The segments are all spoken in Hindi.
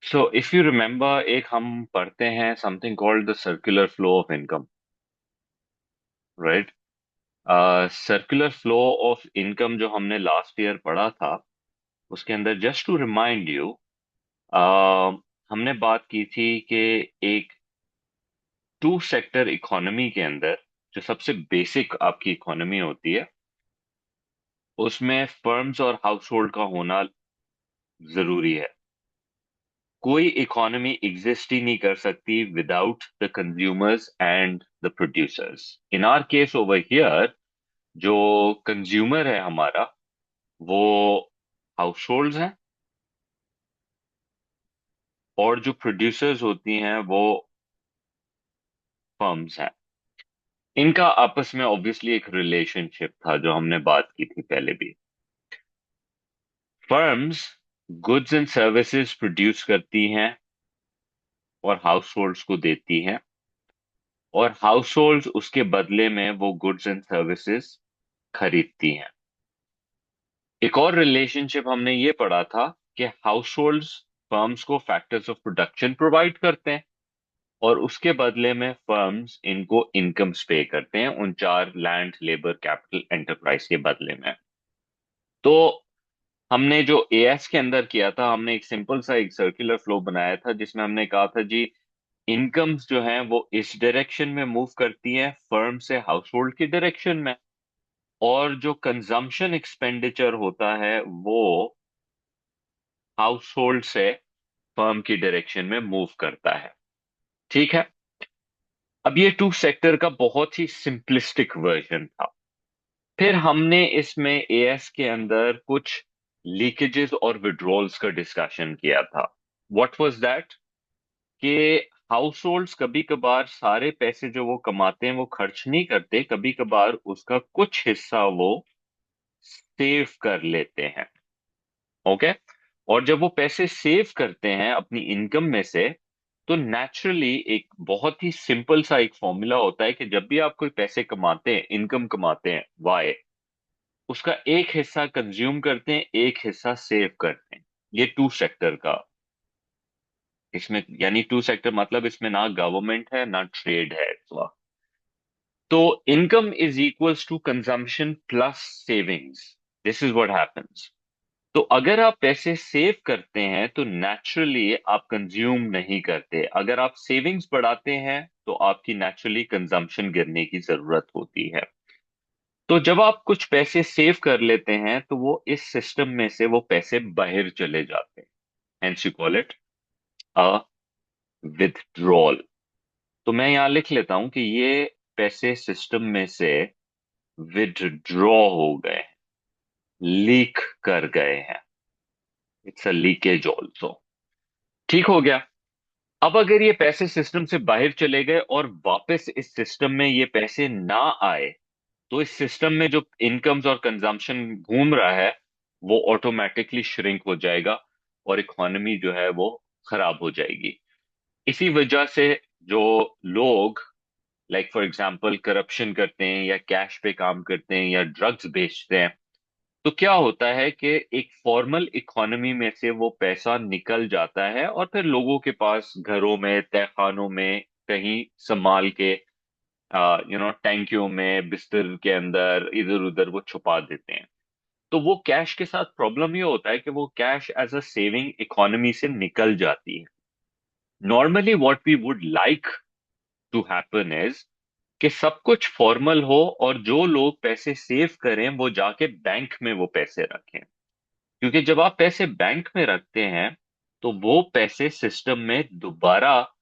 सो इफ यू रिमेम्बर, एक हम पढ़ते हैं something called the circular flow of income, right? Circular flow of income जो हमने लास्ट ईयर पढ़ा था, उसके अंदर जस्ट टू रिमाइंड यू, हमने बात की थी कि एक टू सेक्टर इकोनॉमी के अंदर, जो सबसे बेसिक आपकी इकोनॉमी होती है, उसमें फर्म्स और हाउस होल्ड का होना जरूरी है। कोई इकोनॉमी एग्जिस्ट ही नहीं कर सकती without the consumers and the producers. In are case over here, जो कंज्यूमर है हमारा, वो हाउस होल्ड्स हैं, और जो प्रोड्यूसर्स होती हैं वो फर्म्स हैं। इनका आपस में ऑब्वियसली एक रिलेशनशिप था, जो हमने बात की थी पहले भी। Firms goods and services produce करती हैं और हाउस होल्ड्स को देती हैं, और हाउस होल्ड्स उसके बदले में वो गुड्स एंड सर्विसेज खरीदती हैं। एक और रिलेशनशिप हमने ये पढ़ा था कि हाउस होल्ड्स फर्म्स को फैक्टर्स ऑफ प्रोडक्शन प्रोवाइड करते हैं, और उसके बदले में फर्म्स इनको इनकम्स पे करते हैं उन चार लैंड, लेबर, कैपिटल, एंटरप्राइज के बदले में। तो हमने जो एएस के अंदर किया था, हमने एक सिंपल सा एक सर्कुलर फ्लो बनाया था, जिसमें हमने कहा था जी, इनकम्स जो हैं वो इस डायरेक्शन में मूव करती हैं, फर्म से हाउस होल्ड की डायरेक्शन में, और जो कंजम्पशन एक्सपेंडिचर होता है वो हाउस होल्ड से फर्म की डायरेक्शन में मूव करता है। ठीक है। अब ये टू सेक्टर का बहुत ही सिंपलिस्टिक वर्जन था। फिर हमने इसमें एएस के अंदर कुछ लीकेजेस और विड्रॉल्स का डिस्कशन किया था। What was that? कि हाउस होल्ड्स कभी कभार सारे पैसे जो वो कमाते हैं वो खर्च नहीं करते, कभी कभार उसका कुछ हिस्सा वो सेव कर लेते हैं। ओके। और जब वो पैसे सेव करते हैं अपनी इनकम में से, तो नेचुरली एक बहुत ही सिंपल सा एक फॉर्मूला होता है कि जब भी आप कोई पैसे कमाते हैं, इनकम कमाते हैं, वाई, उसका एक हिस्सा कंज्यूम करते हैं, एक हिस्सा सेव करते हैं। ये टू सेक्टर का, इसमें यानी टू सेक्टर मतलब इसमें ना गवर्नमेंट है ना ट्रेड है इस वक्त। तो income is equals to consumption plus savings. This is what happens. तो अगर आप पैसे सेव करते हैं तो नेचुरली आप कंज्यूम नहीं करते, अगर आप सेविंग्स बढ़ाते हैं तो आपकी नेचुरली कंजम्पशन गिरने की जरूरत होती है। तो जब आप कुछ पैसे सेव कर लेते हैं तो वो इस सिस्टम में से वो पैसे बाहर चले जाते हैं, hence you call it a withdrawal. तो मैं यहां लिख लेता हूं कि ये पैसे सिस्टम में से विथड्रॉ हो गए, लीक कर गए हैं। It's a leakage also. ठीक हो गया। अब अगर ये पैसे सिस्टम से बाहर चले गए और वापस इस सिस्टम में ये पैसे ना आए, तो इस सिस्टम में जो इनकम्स और कंजम्पशन घूम रहा है वो ऑटोमेटिकली श्रिंक हो जाएगा, और इकोनॉमी जो है वो खराब हो जाएगी। इसी वजह से जो लोग, लाइक फॉर एग्जांपल, करप्शन करते हैं या कैश पे काम करते हैं या ड्रग्स बेचते हैं, तो क्या होता है कि एक फॉर्मल इकोनॉमी में से वो पैसा निकल जाता है, और फिर लोगों के पास घरों में, तहखानों में, कहीं संभाल के, टैंकियों में, बिस्तर के अंदर, इधर उधर वो छुपा देते हैं। तो वो कैश के साथ प्रॉब्लम ये होता है कि वो cash as a saving economy से निकल जाती है। Normally what we would like to happen is कि सब कुछ फॉर्मल हो, और जो लोग पैसे सेव करें वो जाके बैंक में वो पैसे रखें। क्योंकि जब आप पैसे बैंक में रखते हैं तो वो पैसे सिस्टम में दोबारा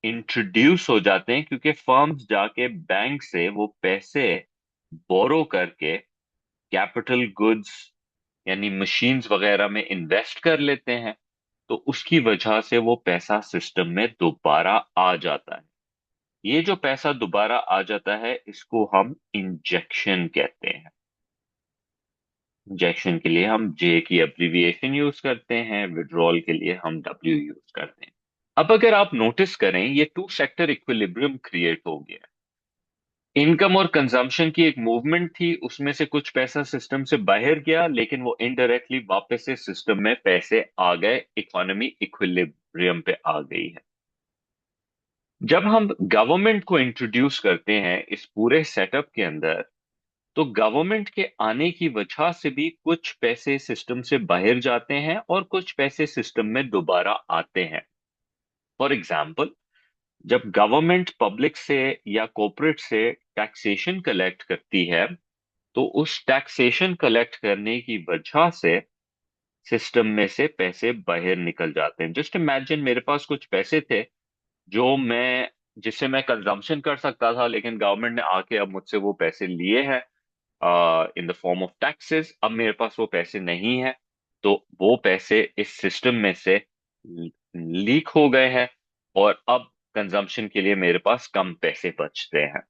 इंट्रोड्यूस हो जाते हैं, क्योंकि फर्म्स जाके बैंक से वो पैसे बोरो करके कैपिटल गुड्स यानी मशीन्स वगैरह में इन्वेस्ट कर लेते हैं। तो उसकी वजह से वो पैसा सिस्टम में दोबारा आ जाता है। ये जो पैसा दोबारा आ जाता है इसको हम इंजेक्शन कहते हैं। इंजेक्शन के लिए हम जे की एब्रिविएशन यूज करते हैं, विड्रॉल के लिए हम डब्ल्यू यूज करते हैं। अब अगर आप नोटिस करें, ये टू सेक्टर इक्विलिब्रियम क्रिएट हो गया। इनकम और कंजम्पशन की एक मूवमेंट थी, उसमें से कुछ पैसा सिस्टम से बाहर गया, लेकिन वो इनडायरेक्टली वापस से सिस्टम में पैसे आ गए, इकोनॉमी इक्विलिब्रियम इक्विलिब्रियम पे आ गई है। जब हम गवर्नमेंट को इंट्रोड्यूस करते हैं इस पूरे सेटअप के अंदर, तो गवर्नमेंट के आने की वजह से भी कुछ पैसे सिस्टम से बाहर जाते हैं और कुछ पैसे सिस्टम में दोबारा आते हैं। फॉर एग्जाम्पल, जब गवर्नमेंट पब्लिक से या कॉरपोरेट से टैक्सेशन कलेक्ट करती है, तो उस टैक्सेशन कलेक्ट करने की वजह से सिस्टम में से पैसे बाहर निकल जाते हैं। जस्ट इमेजिन, मेरे पास कुछ पैसे थे जो मैं जिससे मैं कंजम्पशन कर सकता था, लेकिन गवर्नमेंट ने आके अब मुझसे वो पैसे लिए हैं in the form of taxes. अब मेरे पास वो पैसे नहीं है, तो वो पैसे इस सिस्टम में से लीक हो गए हैं, और अब कंजम्पशन के लिए मेरे पास कम पैसे बचते हैं।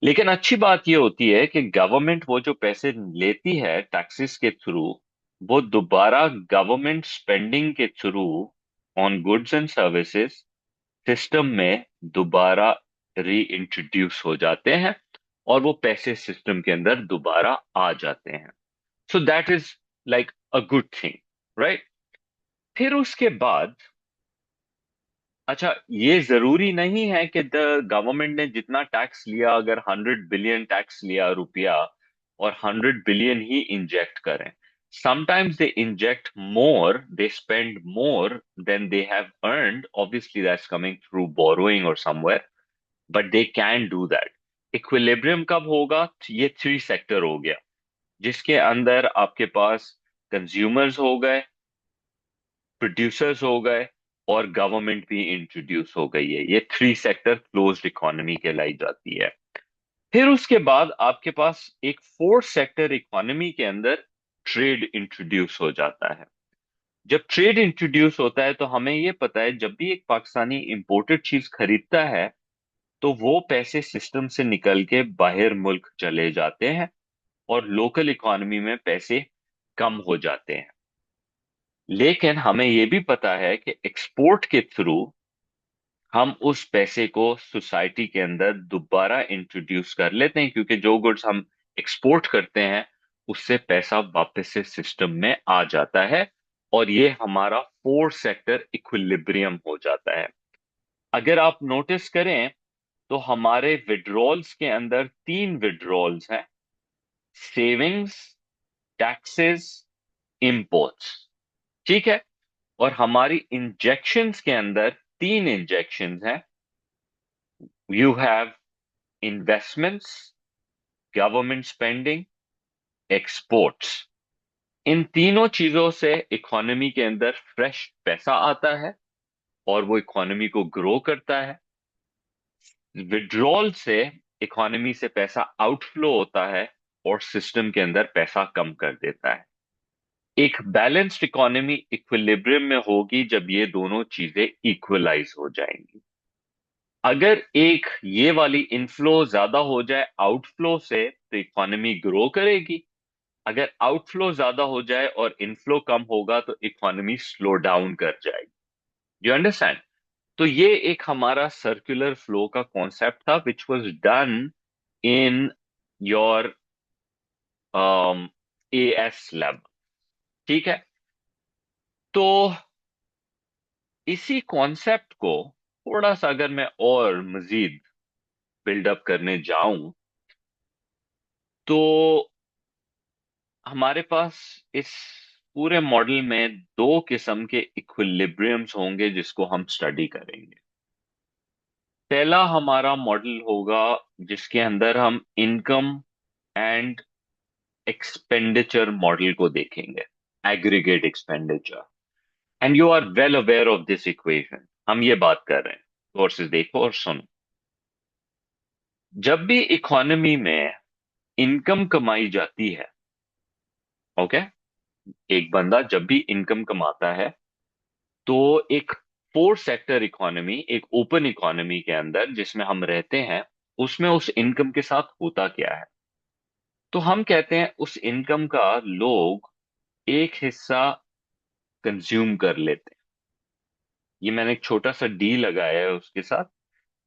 लेकिन अच्छी बात ये होती है कि गवर्नमेंट वो जो पैसे लेती है टैक्सेस के थ्रू, वो दोबारा गवर्नमेंट स्पेंडिंग के through on goods and services system में दोबारा री इंट्रोड्यूस हो जाते हैं, और वो पैसे सिस्टम के अंदर दोबारा आ जाते हैं। So that is like a good thing, right? फिर उसके बाद, अच्छा, ये जरूरी नहीं है कि द गवर्नमेंट ने जितना टैक्स लिया, अगर 100 बिलियन टैक्स लिया रुपया, और 100 बिलियन ही इंजेक्ट करें। Sometimes they inject more, they spend more than they have earned. Obviously that's coming through borrowing और somewhere, but they can do that. Equilibrium कब होगा? ये थ्री सेक्टर हो गया, जिसके अंदर आपके पास कंज्यूमर्स हो गए, प्रोड्यूसर्स हो गए, और गवर्नमेंट भी इंट्रोड्यूस हो गई है। ये थ्री सेक्टर क्लोज्ड इकोनॉमी कहलाई जाती है। फिर उसके बाद आपके पास एक फोर्थ सेक्टर इकोनॉमी के अंदर ट्रेड इंट्रोड्यूस हो जाता है। जब ट्रेड इंट्रोड्यूस होता है, तो हमें ये पता है जब भी एक पाकिस्तानी इंपोर्टेड चीज खरीदता है, तो वो पैसे सिस्टम से निकल के बाहर मुल्क चले जाते हैं, और लोकल इकोनॉमी में पैसे कम हो जाते हैं। लेकिन हमें यह भी पता है कि एक्सपोर्ट के थ्रू हम उस पैसे को सोसाइटी के अंदर दोबारा इंट्रोड्यूस कर लेते हैं, क्योंकि जो गुड्स हम एक्सपोर्ट करते हैं उससे पैसा वापस से सिस्टम में आ जाता है, और ये हमारा फोर्थ सेक्टर इक्विलिब्रियम हो जाता है। अगर आप नोटिस करें, तो हमारे विड्रॉल्स के अंदर तीन विड्रॉल्स हैं: सेविंग्स, टैक्सेस, इंपोर्ट्स। ठीक है? और हमारी इंजेक्शंस के अंदर तीन इंजेक्शंस हैं: you have investments, government spending, exports. इन तीनों चीजों से इकोनॉमी के अंदर फ्रेश पैसा आता है, और वो इकोनॉमी को ग्रो करता है। विड्रॉल से इकोनॉमी से पैसा आउटफ्लो होता है, और सिस्टम के अंदर पैसा कम कर देता है। एक बैलेंस्ड इकोनॉमी इक्विलिब्रियम में होगी जब ये दोनों चीजें इक्वलाइज हो जाएंगी। अगर एक ये वाली इनफ्लो ज्यादा हो जाए आउटफ्लो से, तो इकोनॉमी ग्रो करेगी। अगर आउटफ्लो ज्यादा हो जाए और इनफ्लो कम होगा, तो इकोनॉमी स्लो डाउन कर जाएगी। You understand? तो ये एक हमारा सर्कुलर फ्लो का कॉन्सेप्ट था, which was done in your as lab. ठीक है? तो इसी कॉन्सेप्ट को थोड़ा सा अगर मैं और मजीद बिल्डअप करने जाऊं, तो हमारे पास इस पूरे मॉडल में दो किस्म के इक्विलिब्रियम्स होंगे जिसको हम स्टडी करेंगे। पहला हमारा मॉडल होगा जिसके अंदर हम इनकम एंड एक्सपेंडिचर मॉडल को देखेंगे, aggregate expenditure. And you are well aware of this equation. हम ये बात कर रहे हैं, कोर्सेज देखो और सुनो। जब भी इकोनॉमी में इनकम कमाई जाती है, ओके, एक बंदा जब भी इनकम कमाता है, तो एक फोर्थ सेक्टर इकोनॉमी, एक ओपन इकोनॉमी के अंदर जिसमें हम रहते हैं, उसमें उस इनकम के साथ होता क्या है? तो हम कहते हैं उस इनकम का लोग एक हिस्सा कंज्यूम कर लेते हैं। ये मैंने एक छोटा सा डी लगाया है उसके साथ।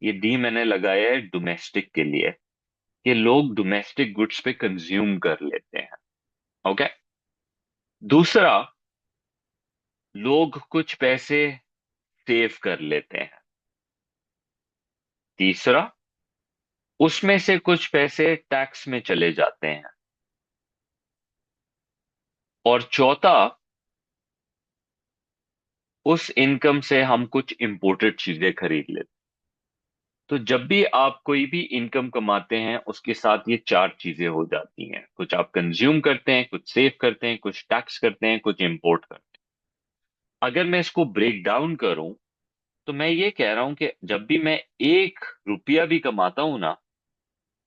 ये डी मैंने लगाया है डोमेस्टिक के लिए, कि लोग डोमेस्टिक गुड्स पे कंज्यूम कर लेते हैं। ओके? दूसरा, लोग कुछ पैसे सेव कर लेते हैं। तीसरा, उसमें से कुछ पैसे टैक्स में चले जाते हैं। और चौथा, उस इनकम से हम कुछ इंपोर्टेड चीजें खरीद लेते हैं। तो जब भी आप कोई भी इनकम कमाते हैं उसके साथ ये चार चीजें हो जाती हैं। कुछ आप कंज्यूम करते हैं, कुछ सेव करते हैं, कुछ टैक्स करते हैं, कुछ इंपोर्ट करते हैं। अगर मैं इसको ब्रेक डाउन करूं तो मैं ये कह रहा हूं कि जब भी मैं 1 रुपया भी कमाता हूं ना,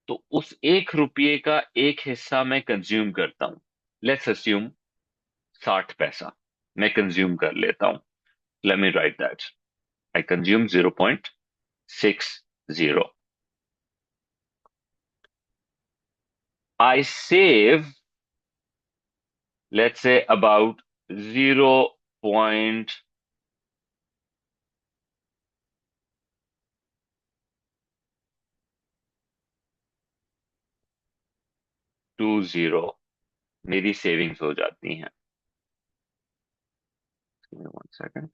तो उस 1 रुपये का एक हिस्सा मैं कंज्यूम करता हूं। लेट्स अस्यूम 60 पैसा मैं कंज्यूम कर लेता हूं। Let me right that. I consume 0.60। I save, let's say, about 0.20। मेरी सेविंग्स हो जाती हैं। 1 सेकंड।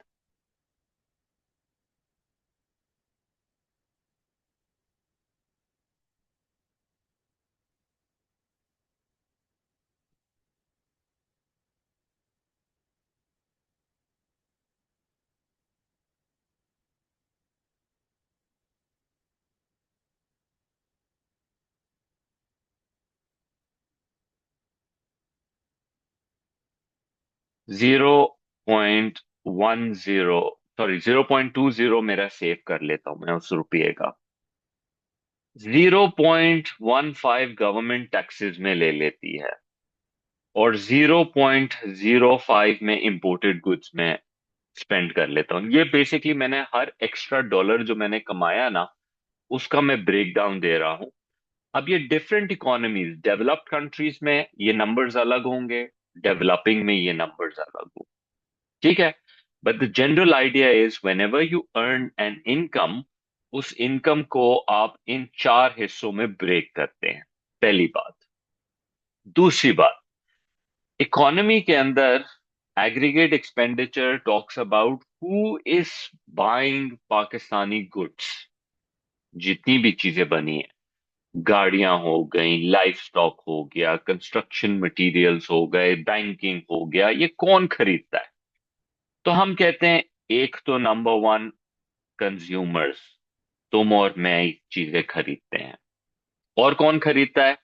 0.10, सॉरी, 0.20 मेरा सेव कर लेता हूं मैं उस रुपये का। 0.15 गवर्नमेंट टैक्सेस में ले लेती है। और 0.05 में इंपोर्टेड गुड्स में स्पेंड कर लेता हूँ। ये बेसिकली मैंने हर एक्स्ट्रा डॉलर जो मैंने कमाया ना, उसका मैं ब्रेक डाउन दे रहा हूँ। अब ये डिफरेंट इकोनॉमीज, डेवलप्ड कंट्रीज में ये नंबर्स अलग होंगे, डेवलपिंग में ये नंबर्स अलग होंगे। ठीक है। But the general idea is when ever you earn an income, उस इनकम को आप इन चार हिस्सों में ब्रेक करते हैं। पहली बात। दूसरी बात, इकोनॉमी के अंदर aggregate expenditure talks about who is buying Pakistani goods. जितनी भी चीजें बनी है, गाड़ियां हो गई, लाइफ स्टॉक हो गया, कंस्ट्रक्शन मटेरियल्स हो गए, बैंकिंग हो गया, ये कौन खरीदता है? तो हम कहते हैं, एक तो नंबर वन, कंज्यूमर्स, तुम और मैं ही चीजें खरीदते हैं। और कौन खरीदता है?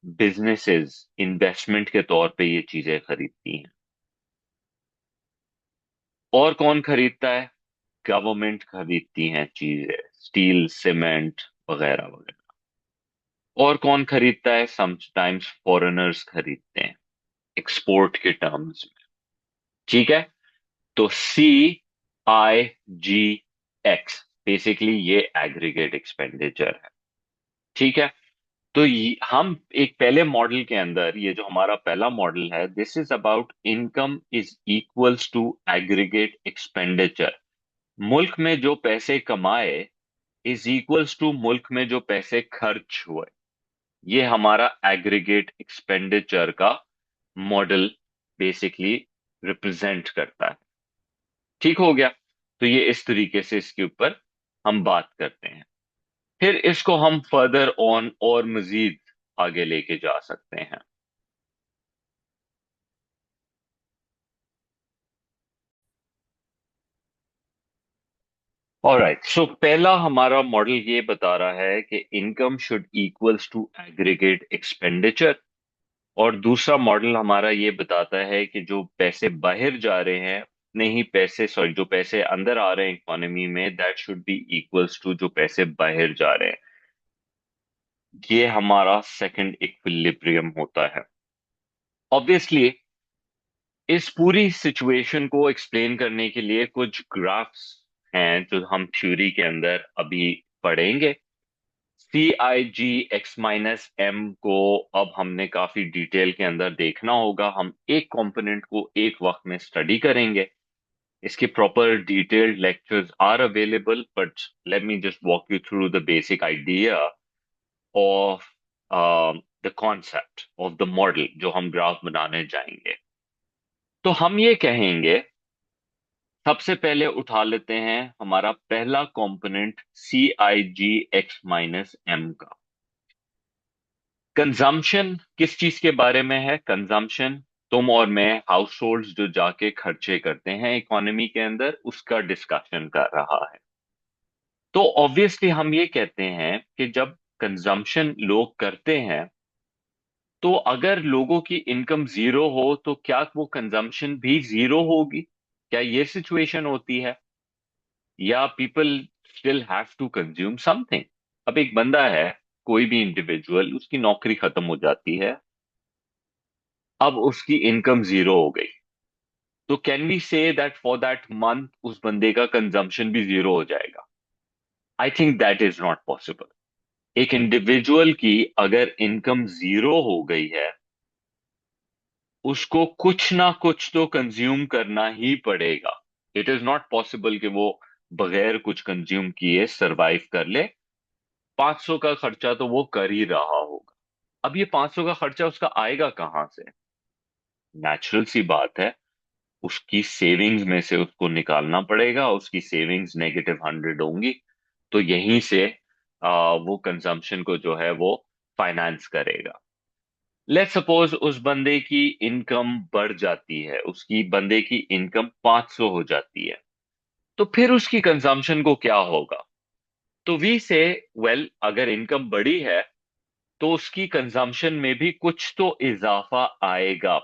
बिजनेसेस इन्वेस्टमेंट के तौर पे ये चीजें खरीदती हैं। और कौन खरीदता है? गवर्नमेंट खरीदती हैं चीजें, स्टील, सीमेंट वगैरह वगैरह। और कौन खरीदता है? समटाइम्स फॉरेनर्स खरीदते हैं, एक्सपोर्ट के टर्म्स में। ठीक है। तो CIGX बेसिकली ये एग्रीगेट एक्सपेंडिचर है। ठीक है। तो हम एक पहले मॉडल के अंदर, ये जो हमारा पहला मॉडल है, this is about income is equals to aggregate expenditure. मुल्क में जो पैसे कमाए इज इक्वल्स टू मुल्क में जो पैसे खर्च हुए। ये हमारा एग्रीगेट एक्सपेंडिचर का मॉडल बेसिकली रिप्रेजेंट करता है। ठीक हो गया। तो ये इस तरीके से इसके ऊपर हम बात करते हैं। फिर इसको हम फर्दर ऑन और मजीद आगे लेके जा सकते हैं। ऑलराइट, सो पहला हमारा मॉडल ये बता रहा है कि income should equals to aggregate expenditure. और दूसरा मॉडल हमारा ये बताता है कि जो पैसे बाहर जा रहे हैं, नहीं पैसे, सॉरी, जो पैसे अंदर आ रहे हैं इकोनॉमी में, that should be equals to जो पैसे बाहर जा रहे हैं। ये हमारा सेकंड इक्विलिब्रियम होता है। ऑब्वियसली इस पूरी सिचुएशन को एक्सप्लेन करने के लिए कुछ ग्राफ्स हैं जो हम थ्योरी के अंदर अभी पढ़ेंगे। CIGX-M को अब हमने काफी डिटेल के अंदर देखना होगा। हम एक कंपोनेंट को एक वक्त में स्टडी करेंगे। इसके proper detailed lectures are available, but let me just walk you through the basic idea of the concept of the model जो हम ग्राफ बनाने जाएंगे। तो हम ये कहेंगे सबसे पहले उठा लेते हैं हमारा पहला कंपोनेंट CIGX-M का। कंजम्पशन किस चीज के बारे में है? कंजम्पशन तुम और मैं हाउस होल्ड्स जो जाके खर्चे करते हैं इकोनॉमी के अंदर, उसका डिस्कशन कर रहा है। तो ऑब्वियसली हम ये कहते हैं कि जब कंजम्पशन लोग करते हैं, तो अगर लोगों की इनकम जीरो हो तो क्या वो कंजम्पशन भी जीरो होगी? क्या ये सिचुएशन होती है? या people still have to consume something? अब एक बंदा है, कोई भी इंडिविजुअल, उसकी नौकरी खत्म हो जाती है, अब उसकी इनकम जीरो हो गई, तो can we say that for that month उस बंदे का कंजम्पशन भी जीरो हो जाएगा? I think that is not possible. एक इंडिविजुअल की अगर इनकम जीरो हो गई है, उसको कुछ ना कुछ तो कंज्यूम करना ही पड़ेगा। इट इज नॉट पॉसिबल कि वो बगैर कुछ कंज्यूम किए सरवाइव कर ले। 500 का खर्चा तो वो कर ही रहा होगा। अब ये 500 का खर्चा उसका आएगा कहां से? नेचुरल सी बात है, उसकी सेविंग्स में से उसको निकालना पड़ेगा। उसकी सेविंग्स -100 होंगी, तो यहीं से वो कंजम्पशन को जो है वो फाइनेंस करेगा। लेट्स सपोज उस बंदे की इनकम बढ़ जाती है, उसकी बंदे की इनकम 500 हो जाती है, तो फिर उसकी कंजम्पशन को क्या होगा? तो वी से, वेल, अगर इनकम बढ़ी है तो उसकी कंजम्पशन में भी कुछ तो इजाफा आएगा।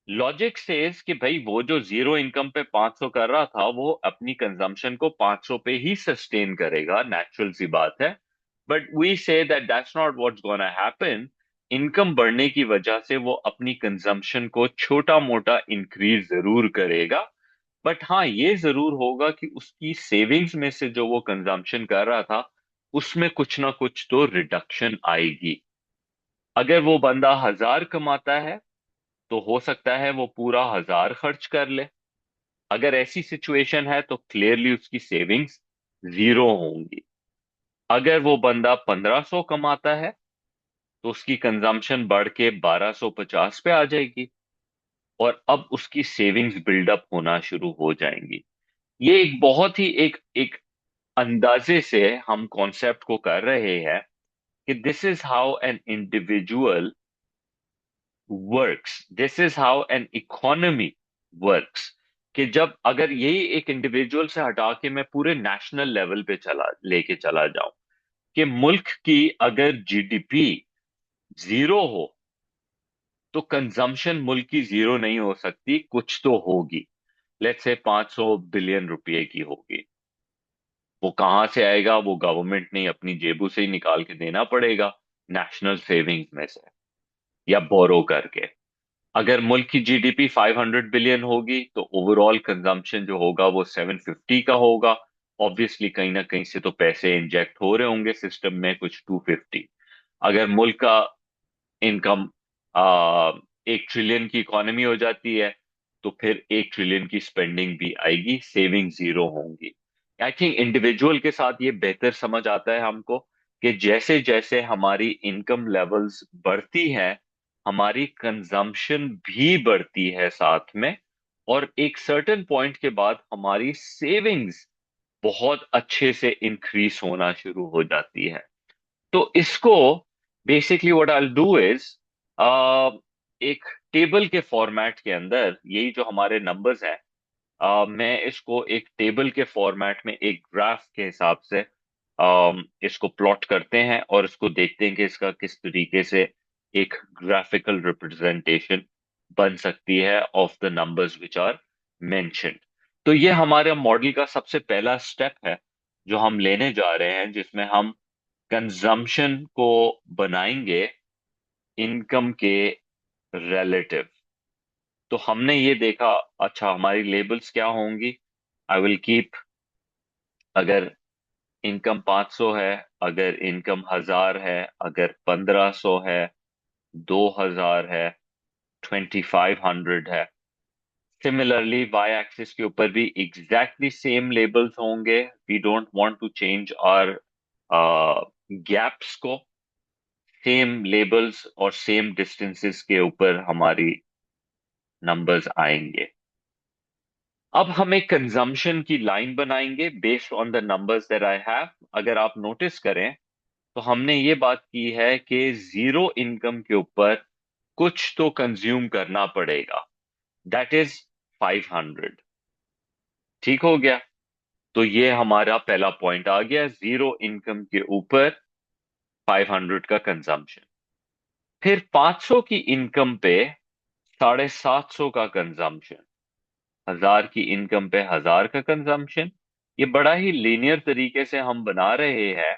लॉजिक सेज कि भाई वो जो जीरो इनकम पे 500 कर रहा था, वो अपनी कंजम्पशन को 500 पे ही सस्टेन करेगा, नेचुरल सी बात है। But we say that that's not what's gonna happen. Income बढ़ने की वजह से वो अपनी कंजम्पशन को छोटा मोटा इंक्रीज जरूर करेगा। बट हाँ, ये जरूर होगा कि उसकी सेविंग्स में से जो वो कंजम्पशन कर रहा था, उसमें कुछ ना कुछ तो रिडक्शन आएगी। अगर वो बंदा 1000 कमाता है, तो हो सकता है वो पूरा 1000 खर्च कर ले। अगर ऐसी सिचुएशन है तो क्लियरली उसकी सेविंग्स जीरो होंगी। अगर वो बंदा 1500 कमाता है, तो उसकी कंजम्पशन बढ़ के 1250 पे आ जाएगी, और अब उसकी सेविंग्स बिल्डअप होना शुरू हो जाएंगी। ये एक बहुत ही एक एक अंदाजे से हम कॉन्सेप्ट को कर रहे हैं कि this is how an individual works, this is how an economy works. कि जब अगर यही एक इंडिविजुअल से हटा के मैं पूरे नेशनल लेवल पे चला लेके चला जाऊं, कि मुल्क की अगर जीडीपी जीरो हो, तो कंजम्पशन मुल्क की जीरो नहीं हो सकती, कुछ तो होगी। लेट्स से 500 बिलियन रुपए की होगी। वो कहां से आएगा? वो गवर्नमेंट ने अपनी जेबों से ही निकाल के देना पड़ेगा, नेशनल सेविंग्स में से, या बोरो करके। अगर मुल्क की जीडीपी 500 बिलियन होगी, तो ओवरऑल कंजम्पशन जो होगा वो 750 का होगा। ऑब्वियसली कहीं ना कहीं से तो पैसे इंजेक्ट हो रहे होंगे सिस्टम में, कुछ 250। अगर मुल्क का इनकम 1 ट्रिलियन की इकोनॉमी हो जाती है, तो फिर 1 ट्रिलियन की स्पेंडिंग भी आएगी, सेविंग जीरो होंगी। आई थिंक इंडिविजुअल के साथ ये बेहतर समझ आता है हमको, कि जैसे जैसे हमारी इनकम लेवल्स बढ़ती हैं, हमारी कंजम्पशन भी बढ़ती है साथ में, और एक सर्टेन पॉइंट के बाद हमारी सेविंग्स बहुत अच्छे से इंक्रीज होना शुरू हो जाती है। तो इसको basically what I will do is, एक टेबल के फॉर्मेट के अंदर, यही जो हमारे नंबर्स हैं, मैं इसको एक टेबल के फॉर्मेट में एक ग्राफ के हिसाब से इसको प्लॉट करते हैं, और इसको देखते हैं कि इसका किस तरीके से एक ग्राफिकल रिप्रेजेंटेशन बन सकती है of the numbers which are mentioned. तो ये हमारे मॉडल का सबसे पहला स्टेप है जो हम लेने जा रहे हैं, जिसमें हम कंजम्पशन को बनाएंगे इनकम के रिलेटिव। तो हमने ये देखा, अच्छा हमारी लेबल्स क्या होंगी? आई विल कीप, अगर इनकम 500 है, अगर इनकम 1000 है, अगर 1500 है, 2000 है, 2500 है। सिमिलरली वाई एक्सिस के ऊपर भी एग्जैक्टली सेम लेबल्स होंगे। We don't want to change our gaps को। सेम लेबल्स और सेम डिस्टेंसेस के ऊपर हमारी नंबर्स आएंगे। अब हम एक कंजम्पशन की लाइन बनाएंगे based on the numbers that I have. अगर आप नोटिस करें तो हमने ये बात की है कि जीरो इनकम के ऊपर कुछ तो कंज्यूम करना पड़ेगा, दैट इज 500। ठीक हो गया। तो ये हमारा पहला पॉइंट आ गया, जीरो इनकम के ऊपर 500 का कंजम्पशन। फिर 500 की इनकम पे 750 का कंजम्पशन, 1000 की इनकम पे 1000 का कंजम्पशन। ये बड़ा ही लीनियर तरीके से हम बना रहे हैं,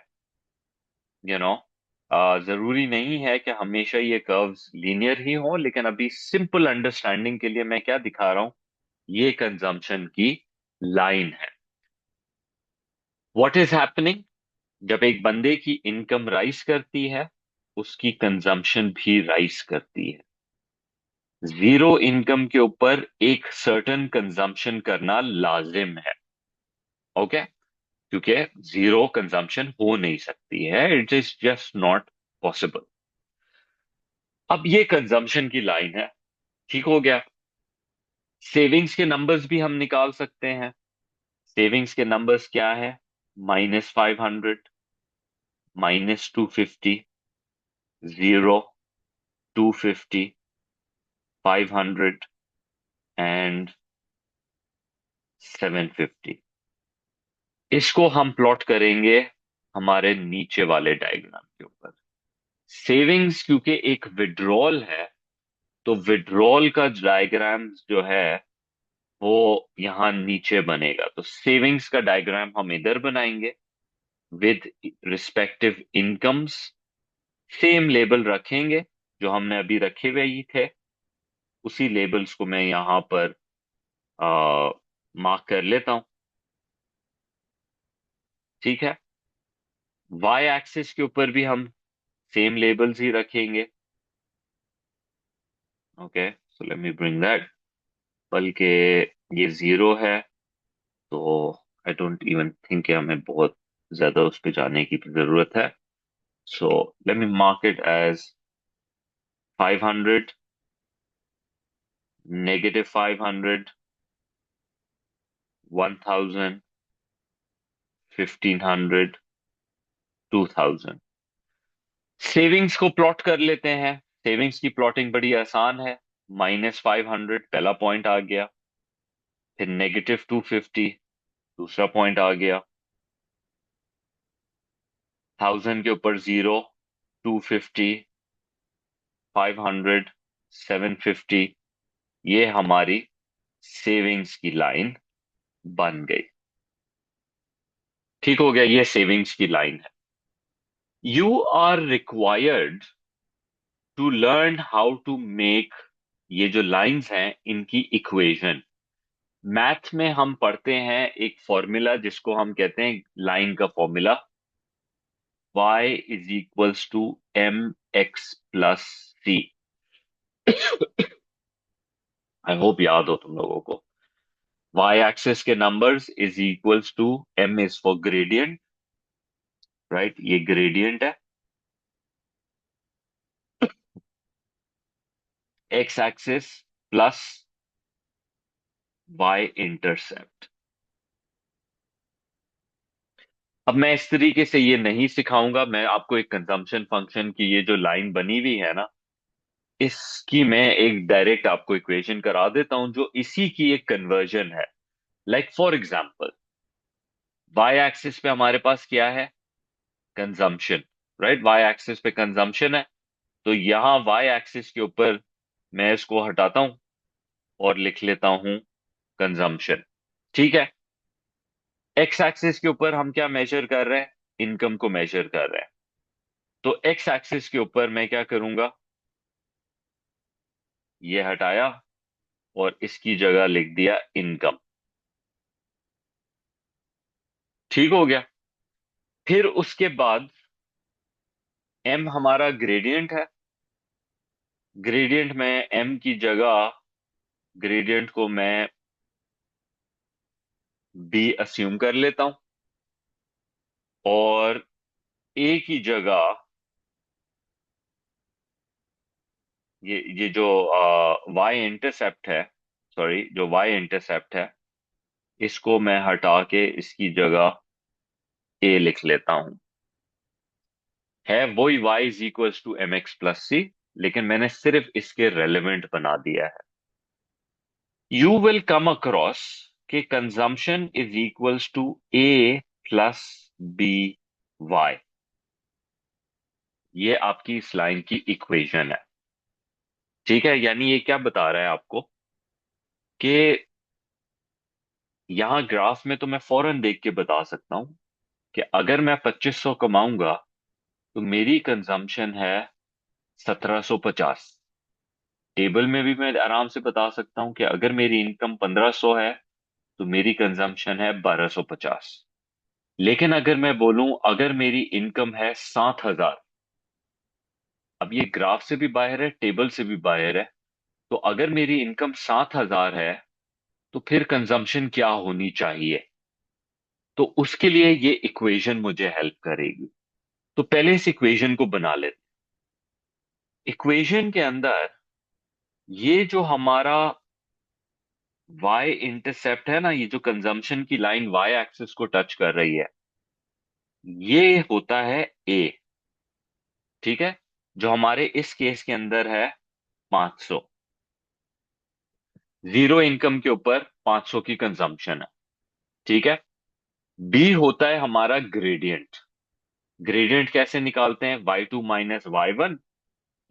यू नो। जरूरी नहीं है कि हमेशा ये कर्व्स लीनियर ही हो, लेकिन अभी सिंपल अंडरस्टैंडिंग के लिए मैं क्या दिखा रहा हूं, ये कंजम्पशन की लाइन है। व्हाट इज हैपनिंग, जब एक बंदे की इनकम राइज करती है, उसकी कंजम्पशन भी राइज करती है। जीरो इनकम के ऊपर एक सर्टेन कंजम्पशन करना लाजिम है। ओके, क्योंकि जीरो कंजम्पशन हो नहीं सकती है, it is just not possible. अब ये कंजम्पशन की लाइन है। ठीक हो गया। सेविंग्स के नंबर्स भी हम निकाल सकते हैं। सेविंग्स के नंबर्स क्या है, -500, -250, 0, 250, 500 एंड 750। इसको हम प्लॉट करेंगे हमारे नीचे वाले डायग्राम के ऊपर। सेविंग्स क्योंकि एक विड्रॉल है, तो विड्रॉल का डायग्राम जो है वो यहां नीचे बनेगा। तो सेविंग्स का डायग्राम हम इधर बनाएंगे with respective incomes. Same label रखेंगे जो हमने अभी रखे हुए ही थे, उसी लेबल्स को मैं यहां पर मार्क कर लेता हूं। ठीक है। वाई एक्सिस के ऊपर भी हम सेम लेबल्स ही रखेंगे। Okay, so let me bring that. बल्कि ये जीरो है, तो आई डोंट इवन थिंक हमें बहुत ज्यादा उस पर जाने की जरूरत है। So let me mark it as 500, -500, 1000, 1500, 2000। Savings को प्लॉट कर लेते हैं। सेविंग्स की प्लॉटिंग बड़ी आसान है। -500 पहला पॉइंट आ गया, फिर -250 दूसरा पॉइंट आ गया, 1000 के ऊपर जीरो, 250, 500, 750। ये हमारी सेविंग्स की लाइन बन गई। ठीक हो गया, ये सेविंग्स की लाइन है। You are required to learn how to make ये जो लाइंस हैं इनकी इक्वेशन। मैथ में हम पढ़ते हैं एक फॉर्मूला जिसको हम कहते हैं लाइन का formula, y is equals to mx+c। I hope याद हो तुम लोगों को। y एक्सिस के numbers is equals to m is for gradient, right, ये ग्रेडियंट है। x axis plus y intercept. अब मैं इस तरीके से ये नहीं सिखाऊंगा, मैं आपको एक कंजम्पशन फंक्शन की ये जो लाइन बनी हुई है ना, इसकी मैं एक डायरेक्ट आपको इक्वेशन करा देता हूं जो इसी की एक कन्वर्जन है। Like for example, Y axis पे हमारे पास क्या है, कंजम्पशन, राइट, वाई एक्सिस पे कंजम्पशन है। तो यहां वाई एक्सिस के ऊपर मैं इसको हटाता हूं और लिख लेता हूं कंजम्पशन। ठीक है। एक्स एक्सिस के ऊपर हम क्या मेजर कर रहे हैं, इनकम को मेजर कर रहे हैं। तो एक्स एक्सिस के ऊपर मैं क्या करूंगा, ये हटाया और इसकी जगह लिख दिया इनकम। ठीक हो गया। फिर उसके बाद एम हमारा ग्रेडियंट है। ग्रेडियंट में एम की जगह, ग्रेडियंट को मैं बी अस्यूम कर लेता हूं, और ए की जगह ये जो वाई इंटरसेप्ट है, सॉरी, जो वाई इंटरसेप्ट है इसको मैं हटा के इसकी जगह ए लिख लेता हूं। है वही y is equals to M X plus C, लेकिन मैंने सिर्फ इसके रेलेवेंट बना दिया है। यू विल कम अक्रॉस के consumption is equals to A plus B Y. ये आपकी इस लाइन की इक्वेशन है। ठीक है, यानी ये क्या बता रहा है आपको कि यहां ग्राफ में तो मैं फौरन देख के बता सकता हूं कि अगर मैं 2500 कमाऊंगा तो मेरी कंजम्पशन है 1750। टेबल में भी मैं आराम से बता सकता हूं कि अगर मेरी इनकम 1500 है तो मेरी कंजम्पशन है 1250। लेकिन अगर मैं बोलूं अगर मेरी इनकम है 7000, अब ये ग्राफ से भी बाहर है, टेबल से भी बाहर है, तो अगर मेरी इनकम 7000 है तो फिर कंजम्पशन क्या होनी चाहिए? तो उसके लिए ये इक्वेशन मुझे हेल्प करेगी। तो पहले इस इक्वेशन को बना लेते। इक्वेशन के अंदर ये जो हमारा y इंटरसेप्ट है ना, ये जो कंजम्पशन की लाइन y एक्सिस को टच कर रही है, ये होता है a। ठीक है, जो हमारे इस केस के अंदर है 500। जीरो इनकम के ऊपर 500 की कंजम्पशन है। ठीक है, b होता है हमारा ग्रेडियंट। ग्रेडियंट कैसे निकालते हैं? y2 minus y1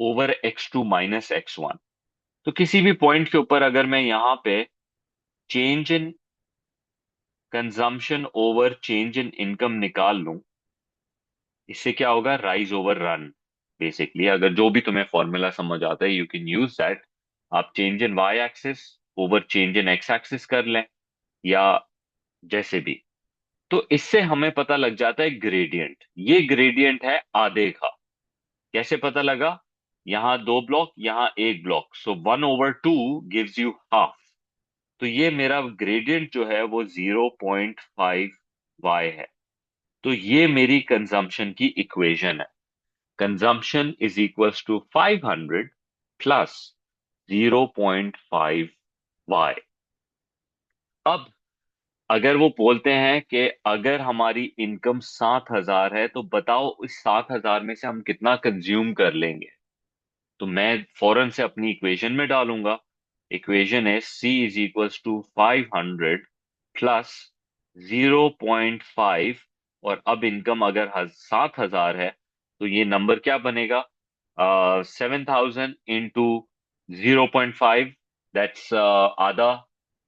over x2 minus x1। तो किसी भी पॉइंट के ऊपर अगर मैं यहां पे change in consumption over change in income निकाल लूं, इससे क्या होगा? Rise over run. बेसिकली अगर जो भी तुम्हें फॉर्मूला समझ आता है यू कैन यूज दैट। आप change in Y axis over change in X axis कर लें, या जैसे भी। तो इससे हमें पता लग जाता है ग्रेडियंट। ये ग्रेडियंट है आधे का। कैसे पता लगा? यहां दो ब्लॉक, यहां एक block, so 1/2 gives you half. तो ये मेरा ग्रेडियंट जो है वो 0.5 y है। तो ये मेरी कंजम्पशन की इक्वेशन है। Consumption is equals to 500 plus 0.5 y। अब अगर वो बोलते हैं कि अगर हमारी इनकम 7000 है तो बताओ इस 7000 में से हम कितना कंज्यूम कर लेंगे। तो मैं फौरन से अपनी इक्वेशन में डालूंगा। इक्वेशन है c is equals to 500 plus 0.5। और अब इनकम अगर 7000 है तो ये नंबर क्या बनेगा? 7000 इंटू 0.5, दैट्स आधा,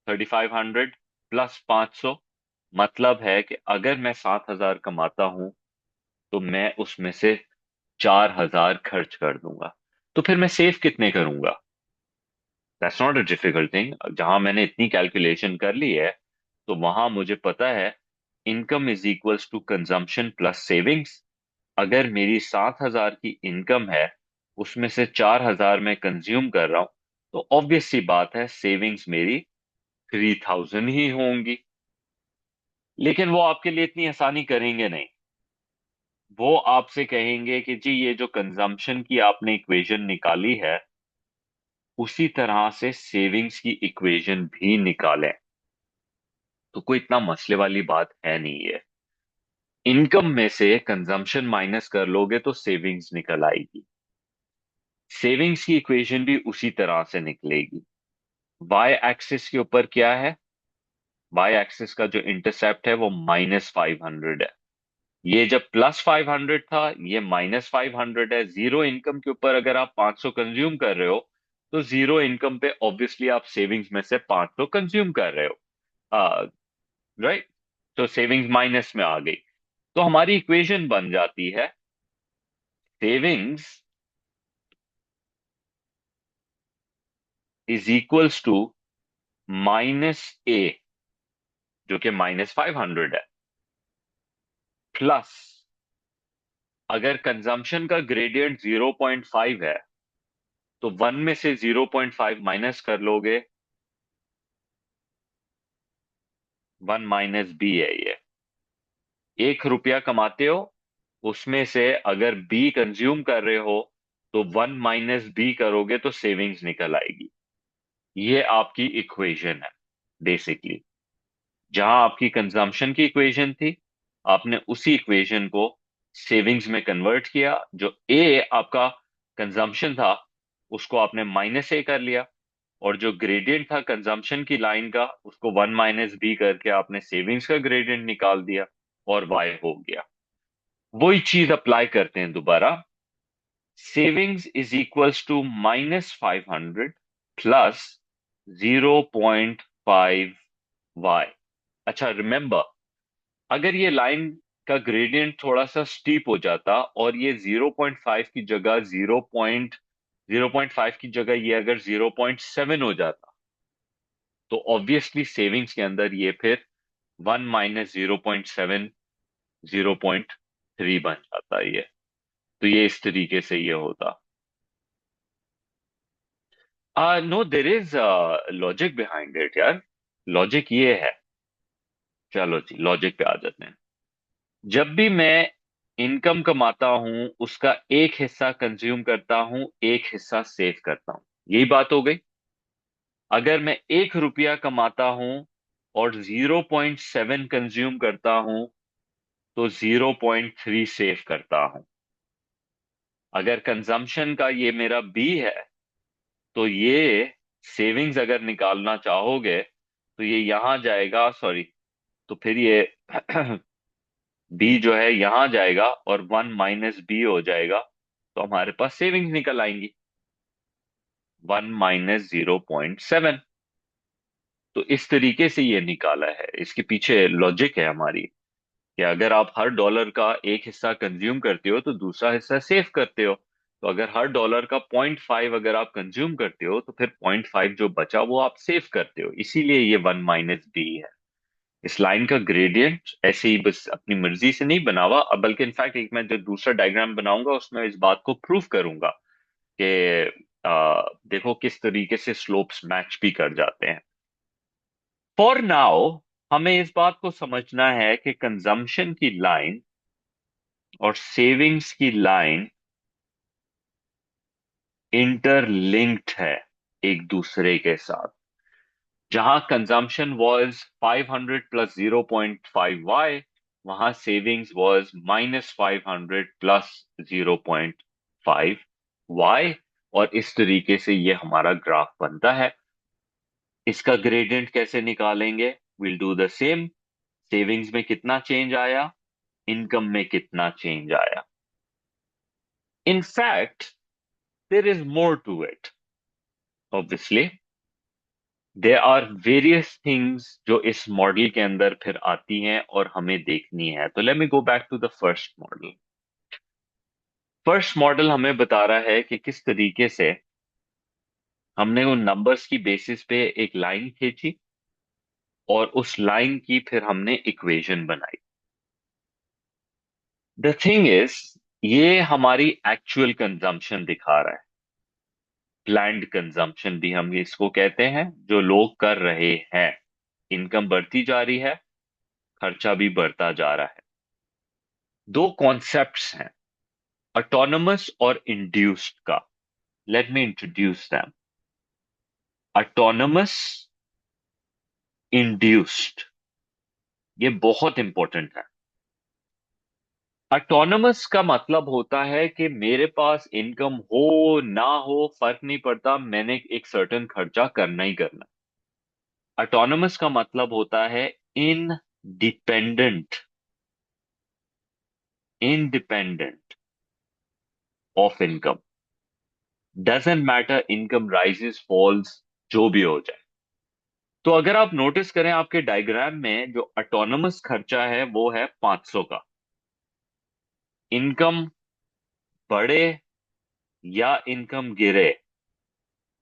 3500 प्लस 500। मतलब है कि अगर मैं 7000 कमाता हूं तो मैं उसमें से 4000 खर्च कर दूंगा। तो फिर मैं सेव कितने करूंगा? That's not a difficult thing. जहां मैंने इतनी कैलकुलेशन कर ली है तो वहां मुझे पता है income is equals to consumption plus savings. अगर मेरी 7000 की इनकम है, उसमें से 4000 मैं कंज्यूम कर रहा हूं, तो ऑब्वियस सी बात है सेविंग्स मेरी 3000 ही होंगी। लेकिन वो आपके लिए इतनी आसानी करेंगे नहीं। वो आपसे कहेंगे कि जी ये जो कंजम्पशन की आपने इक्वेशन निकाली है उसी तरह से सेविंग्स की इक्वेशन भी निकालें। तो कोई इतना मसले वाली बात है नहीं है। इनकम में से कंजम्पशन माइनस कर लोगे तो सेविंग्स निकल आएगी। सेविंग्स की इक्वेशन भी उसी तरह से निकलेगी। वाई एक्सिस के ऊपर क्या है? वाई एक्सिस का जो इंटरसेप्ट है वो -500 है। ये जब +500 था, ये -500 है। जीरो इनकम के ऊपर अगर आप 500 कंज्यूम कर रहे हो तो जीरो इनकम पे ऑब्वियसली आप सेविंग्स में से 500 कंज्यूम कर रहे हो, राइट? तो सेविंग्स माइनस में आ गई। तो हमारी इक्वेशन बन जाती है savings is equals to -a, जो कि -500 है, प्लस अगर कंजम्पशन का ग्रेडियंट 0.5 है तो 1 में से 0.5 माइनस कर लोगे, 1 माइनस बी है ये। 1 रुपया कमाते हो, उसमें से अगर बी कंज्यूम कर रहे हो तो 1 माइनस बी करोगे तो सेविंग्स निकल आएगी। ये आपकी इक्वेशन है बेसिकली। जहां आपकी कंजम्पशन की इक्वेशन थी, आपने उसी इक्वेशन को सेविंग्स में कन्वर्ट किया। जो ए आपका कंजम्पशन था, उसको आपने -A कर लिया, और जो ग्रेडियंट था कंजम्पशन की लाइन का, उसको 1 - B करके आपने सेविंग्स का ग्रेडियंट निकाल दिया, और वाई हो गया। वही चीज अप्लाई करते हैं दोबारा। Savings is equals to -500 plus 0.5 y। अच्छा, रिमेंबर, अगर ये लाइन का ग्रेडियंट थोड़ा सा स्टीप हो जाता और ये 0.5 की जगह 0.5 की जगह ये अगर 0.7 हो जाता, तो ऑब्वियसली सेविंग्स के अंदर ये फिर 1 - 0.7 0.3 बन जाता है ये। तो ये इस तरीके से ये होता। No, there is logic behind it यार। लॉजिक ये है, चलो जी लॉजिक पे आ जाते हैं। जब भी मैं इनकम कमाता हूं, उसका एक हिस्सा कंज्यूम करता हूं, एक हिस्सा सेव करता हूं, यही बात हो गई। अगर मैं 1 रुपया कमाता हूं और 0.7 कंज्यूम करता हूं, तो 0.3 सेव करता हूं। अगर कंजम्पशन का ये मेरा बी है, तो ये सेविंग्स अगर निकालना चाहोगे तो ये यहां जाएगा, सॉरी, तो फिर ये बी जो है यहां जाएगा और 1 - B हो जाएगा, तो हमारे पास सेविंग्स निकल आएंगी 1 - 0.7। तो इस तरीके से ये निकाला है। इसके पीछे लॉजिक है हमारी, कि अगर आप हर डॉलर का एक हिस्सा कंज्यूम करते हो तो दूसरा हिस्सा सेव करते हो। तो अगर हर डॉलर का 0.5 अगर आप कंज्यूम करते हो, तो फिर 0.5 जो बचा वो आप सेव करते हो। इसीलिए ये 1 - B है। इस लाइन का ग्रेडियंट ऐसे ही बस अपनी मर्जी से नहीं बना हुआ, अब बल्कि इनफैक्ट एक मैं जो दूसरा डायग्राम बनाऊंगा उसमें इस बात को प्रूव करूंगा कि देखो किस तरीके से स्लोप्स मैच भी कर जाते हैं। फॉर नाउ हमें इस बात को समझना है कि कंजम्पशन की लाइन और सेविंग्स की लाइन इंटरलिंक्ड है एक दूसरे के साथ। जहां कंजम्पशन वाज 500 प्लस 0.5 y, वहां सेविंग्स वाज -500 प्लस 0.5 y। और इस तरीके से ये हमारा ग्राफ बनता है। इसका ग्रेडियंट कैसे निकालेंगे? Will do the same. Savings में कितना चेंज आया, इनकम में कितना चेंज आया। In fact, there is more to it. Obviously, there are various things जो इस मॉडल के अंदर फिर आती हैं और हमें देखनी है। तो let me go back to the first model. First model हमें बता रहा है कि किस तरीके से हमने उन नंबर्स की बेसिस पे एक लाइन खींची, और उस लाइन की फिर हमने इक्वेशन बनाई। द थिंग इज, ये हमारी एक्चुअल कंजम्पशन दिखा रहा है। प्लैंड कंजम्पशन भी हम इसको कहते हैं, जो लोग कर रहे हैं। इनकम बढ़ती जा रही है, खर्चा भी बढ़ता जा रहा है। दो कॉन्सेप्ट्स हैं, ऑटोनमस और इंड्यूस्ड का। Let me introduce them. Autonomous, induced, ये बहुत इंपॉर्टेंट है। ऑटोनमस का मतलब होता है कि मेरे पास इनकम हो ना हो फर्क नहीं पड़ता, मैंने एक सर्टेन खर्चा करना ही करना। ऑटोनमस का मतलब होता है independent, independent of income. Doesn't matter income rises falls, जो भी हो जाए। तो अगर आप नोटिस करें आपके डायग्राम में, जो ऑटोनमस खर्चा है वो है 500 का। इनकम बढ़े या इनकम गिरे,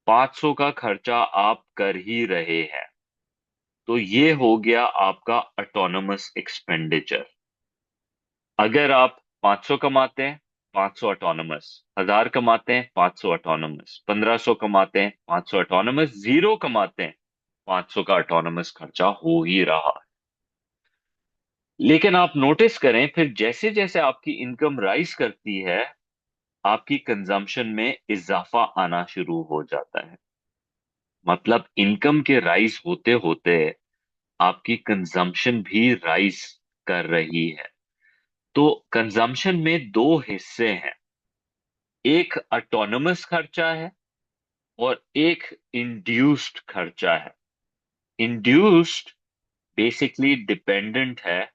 500 का खर्चा आप कर ही रहे हैं। तो ये हो गया आपका ऑटोनमस एक्सपेंडिचर। अगर आप 500 कमाते हैं, 500 ऑटोनमस। 1000 कमाते हैं, 500 ऑटोनमस। 1500 कमाते हैं, 500 ऑटोनमस। 0 कमाते हैं, 500 का ऑटोनमस खर्चा हो ही रहा है। लेकिन आप नोटिस करें, फिर जैसे जैसे आपकी इनकम राइज करती है, आपकी कंजम्पशन में इजाफा आना शुरू हो जाता है। मतलब इनकम के राइज होते होते आपकी कंजम्पशन भी राइज कर रही है। तो कंजम्पशन में दो हिस्से हैं, एक ऑटोनमस खर्चा है और एक इंड्यूस्ड खर्चा है। इंड्यूस्ड बेसिकली डिपेंडेंट है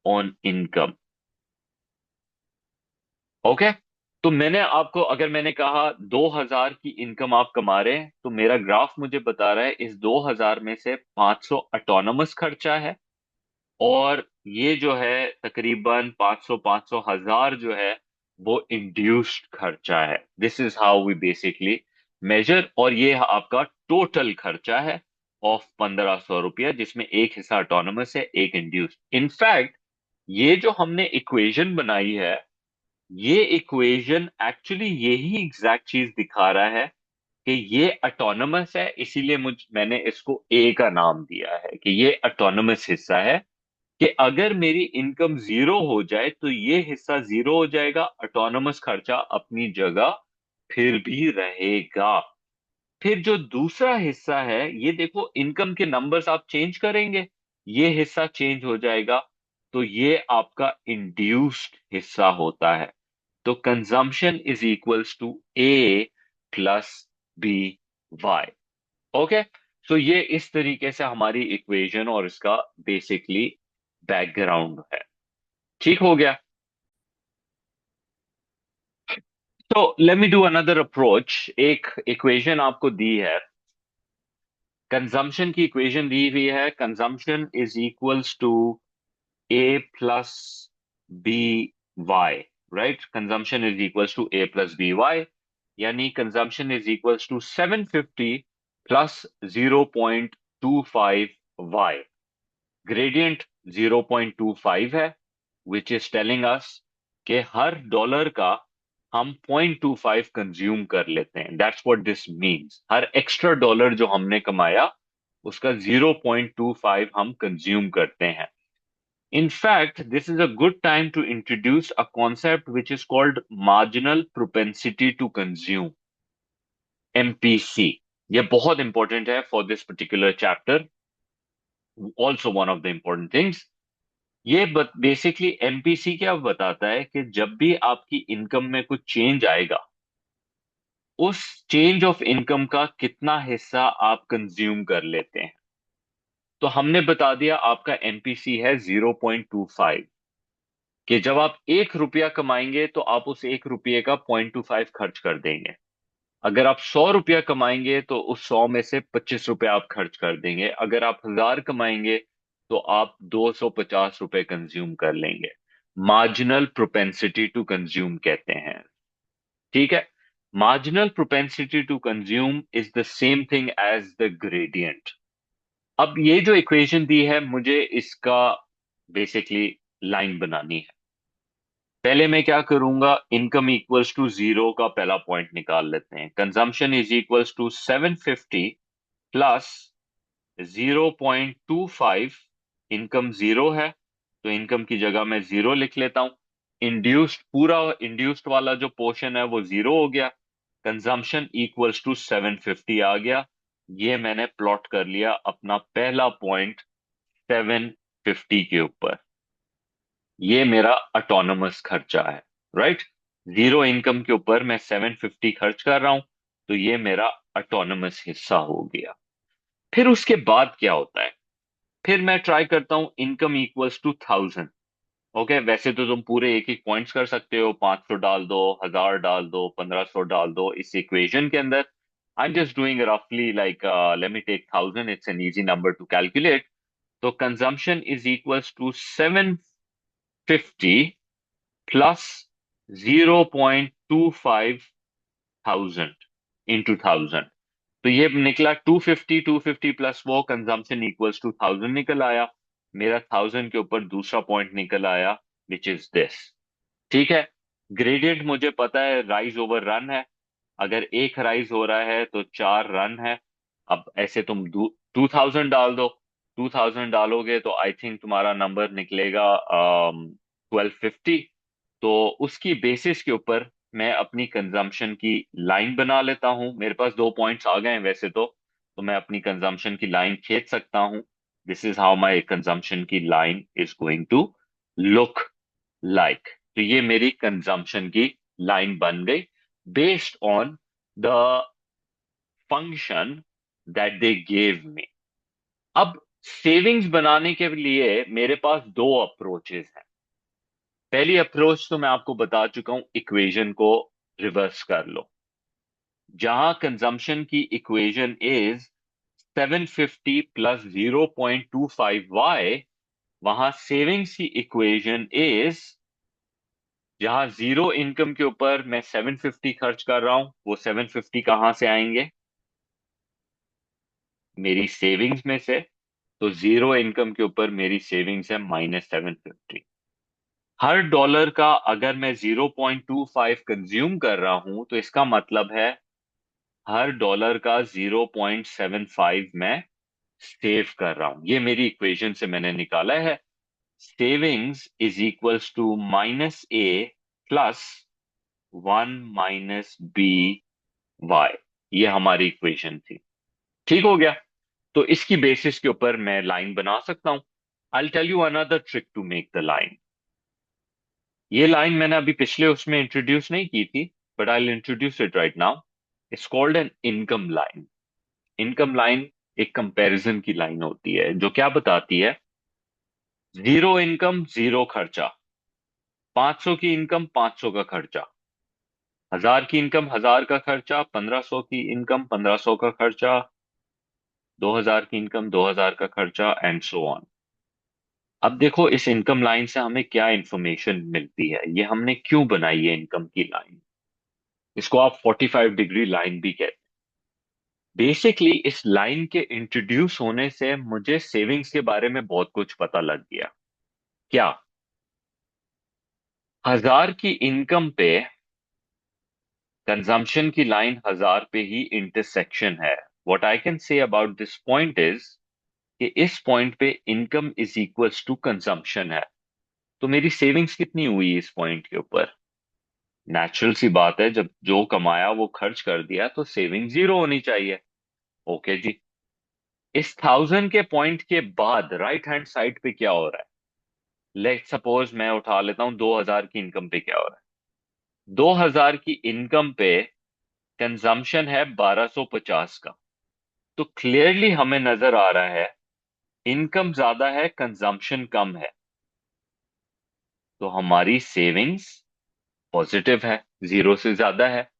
ऑन इनकम। ओके। तो मैंने आपको, अगर मैंने कहा 2000 की इनकम आप कमा रहे हैं, तो मेरा ग्राफ मुझे बता रहा है इस 2000 में से 500 ऑटोनमस खर्चा है, और ये जो है तकरीबन 500 500 हजार जो है वो इंड्यूस्ड खर्चा है। This is how we basically measure. और ये आपका टोटल खर्चा है ऑफ 1500 रुपया, जिसमें एक हिस्सा ऑटोनमस है, एक इंड्यूस्ड। इनफैक्ट ये जो हमने इक्वेशन बनाई है, ये इक्वेशन एक्चुअली यही एग्जैक्ट चीज दिखा रहा है कि ये ऑटोनमस है, इसीलिए मैंने इसको ए का नाम दिया है कि ये ऑटोनमस हिस्सा है। कि अगर मेरी इनकम जीरो हो जाए तो ये हिस्सा जीरो हो जाएगा, ऑटोनमस खर्चा अपनी जगह फिर भी रहेगा। फिर जो दूसरा हिस्सा है, ये देखो इनकम के नंबर्स आप चेंज करेंगे, ये हिस्सा चेंज हो जाएगा, तो ये आपका इंड्यूस्ड हिस्सा होता है। तो consumption is equals to A plus B Y. Okay. So ये इस तरीके से हमारी इक्वेशन और इसका बेसिकली बैकग्राउंड है। ठीक हो गया। तो let me do another approach. एक इक्वेशन आपको दी है, कंजम्पशन की इक्वेशन दी हुई है, consumption is equals to A plus B Y. Right, consumption is equals to A plus B Y, यानी consumption is equals to 750 plus 0.25 Y. Gradient 0.25 है, विच इज टेलिंग अस कि हर डॉलर का हम 0.25 कंज्यूम कर लेते हैं। That's what this means. Her extra dollar जो हमने कमाया उसका 0.25 हम कंज्यूम करते हैं। In fact, this is a good time to introduce a concept which is called marginal propensity to consume, MPC. ये बहुत इंपॉर्टेंट है for this particular chapter, also one of the important things. ये बेसिकली एमपीसी क्या बताता है कि जब भी आपकी इनकम में कुछ चेंज आएगा, उस चेंज ऑफ इनकम का कितना हिस्सा आप कंज्यूम कर लेते हैं। तो हमने बता दिया आपका एमपीसी है 0.25, कि जब आप 1 रुपया कमाएंगे तो आप उस 1 रुपये का 0.25 खर्च कर देंगे। अगर आप 100 रुपया कमाएंगे तो उस 100 में से 25 रुपया आप खर्च कर देंगे। अगर आप 1000 कमाएंगे तो आप 250 रुपये कंज्यूम कर लेंगे। मार्जिनल प्रोपेंसिटी टू कंज्यूम कहते हैं। ठीक है। Marginal propensity to consume is the same thing as the gradient. अब ये जो इक्वेशन दी है, मुझे इसका बेसिकली लाइन बनानी है। पहले मैं क्या करूंगा, इनकम इक्वल्स टू जीरो का पहला पॉइंट निकाल लेते हैं। Consumption is equals to 750 plus 0.25। Income zero है, तो इनकम की जगह मैं जीरो लिख लेता हूं। इंड्यूस्ड, पूरा इंड्यूस्ड वाला जो पोर्शन है वो जीरो हो गया। कंजम्पशन इक्वल्स टू 750 आ गया। ये मैंने प्लॉट कर लिया अपना पहला पॉइंट 750 के ऊपर। ये मेरा ऑटोनमस खर्चा है। राइट, जीरो इनकम के ऊपर मैं 750 खर्च कर रहा हूं, तो ये मेरा ऑटोनमस हिस्सा हो गया। फिर उसके बाद क्या होता है, फिर मैं ट्राई करता हूं इनकम इक्वल्स टू 1000। ओके, वैसे तो तुम पूरे एक एक पॉइंट्स कर सकते हो, 500 डाल दो, 1000 डाल दो, 1500 डाल दो इस इक्वेशन के अंदर। आई एम जस्ट डूइंग रफली like let me take 1000, it's an easy number to calculate. तो consumption is equals to 750 plus 0.25 thousand into 1000। तो ये निकला 250, 250 प्लस वो कंजम्पशन इक्वल्स टू 1000 निकल आया। मेरा 1000 के ऊपर दूसरा पॉइंट निकल आया, विच इज दिस। ठीक है। ग्रेडियंट मुझे पता है राइज ओवर रन है। अगर एक राइज हो रहा है तो 4 रन है। अब ऐसे तुम 2000 डाल दो, 2000 डालोगे तो आई थिंक तुम्हारा नंबर निकलेगा 1250। तो उसकी बेसिस के ऊपर मैं अपनी कंजम्पशन की लाइन बना लेता हूं। मेरे पास दो पॉइंट्स आ गए हैं वैसे तो मैं अपनी कंजम्पशन की लाइन खींच सकता हूं। This is how my consumption की line is going to look like. तो ये मेरी कंजम्पशन की लाइन बन गई based on the function that they gave me. अब सेविंग्स बनाने के लिए मेरे पास दो अप्रोचेस हैं। पहली अप्रोच तो मैं आपको बता चुका हूं, इक्वेशन को रिवर्स कर लो। जहां कंजम्पशन की इक्वेशन इज 750 प्लस 0.25y, वहां सेविंग्स की इक्वेशन इज, जहां जीरो इनकम के ऊपर मैं 750 खर्च कर रहा हूं, वो 750 कहां से आएंगे? मेरी सेविंग्स में से। तो जीरो इनकम के ऊपर मेरी सेविंग्स है -750। हर डॉलर का अगर मैं 0.25 कंज्यूम कर रहा हूं, तो इसका मतलब है हर डॉलर का 0.75 मैं सेव कर रहा हूं। ये मेरी इक्वेशन से मैंने निकाला है। Savings is equals to -a plus 1 - b y। ये हमारी इक्वेशन थी। ठीक हो गया। तो इसकी बेसिस के ऊपर मैं लाइन बना सकता हूं। I tell you another trick to make the line. ये लाइन मैंने अभी पिछले उसमें इंट्रोड्यूस नहीं की थी, but I will introduce it right now. It's called an income line. Income line एक कंपैरिजन की लाइन होती है जो क्या बताती है? जीरो इनकम जीरो खर्चा, 500 की इनकम 500 का खर्चा, 1000 की इनकम 1000 का खर्चा, 1500 की इनकम 1500 का खर्चा, 2000 की इनकम 2000 का खर्चा, एंड सो ऑन। अब देखो इस इनकम लाइन से हमें क्या इंफॉर्मेशन मिलती है, ये हमने क्यों बनाई है इनकम की लाइन। इसको आप 45 डिग्री लाइन भी कहते हैं। बेसिकली इस लाइन के इंट्रोड्यूस होने से मुझे सेविंग्स के बारे में बहुत कुछ पता लग गया। क्या? 1000 की इनकम पे कंजम्पशन की लाइन 1000 पे ही इंटरसेक्शन है। What I can say about this point is कि इस पॉइंट पे income is equals to consumption है। तो मेरी सेविंग्स कितनी हुई इस पॉइंट के ऊपर? नेचुरल सी बात है, जब जो कमाया वो खर्च कर दिया तो सेविंग जीरो होनी चाहिए। ओके जी। इस 1000 के पॉइंट के बाद राइट हैंड साइड पे क्या हो रहा है? लेट सपोज मैं उठा लेता हूं 2000 की इनकम पे क्या हो रहा है। 2000 की इनकम पे कंजम्पशन है 1250 का। तो क्लियरली हमें नजर आ रहा है इनकम ज्यादा है, कंजम्पशन कम है। तो हमारी सेविंग्स पॉजिटिव है, जीरो से ज्यादा है।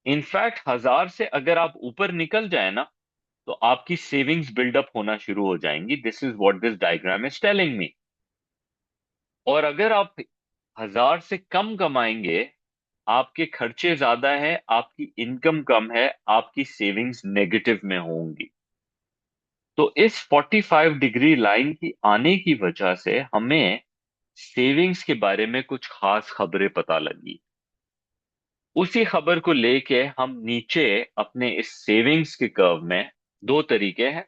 इनफैक्ट 1000 से अगर आप ऊपर निकल जाए ना, तो आपकी सेविंग्स बिल्डअप होना शुरू हो जाएंगी। This is what this diagram is telling me. और अगर आप 1000 से कम कमाएंगे, आपके खर्चे ज्यादा है, आपकी इनकम कम है, आपकी सेविंग्स नेगेटिव में होंगी। तो इस 45 डिग्री लाइन की आने की वजह से हमें सेविंग्स के बारे में कुछ खास खबरें पता लगी। उसी खबर को लेके हम नीचे अपने इस सेविंग्स के कर्व में, दो तरीके हैं।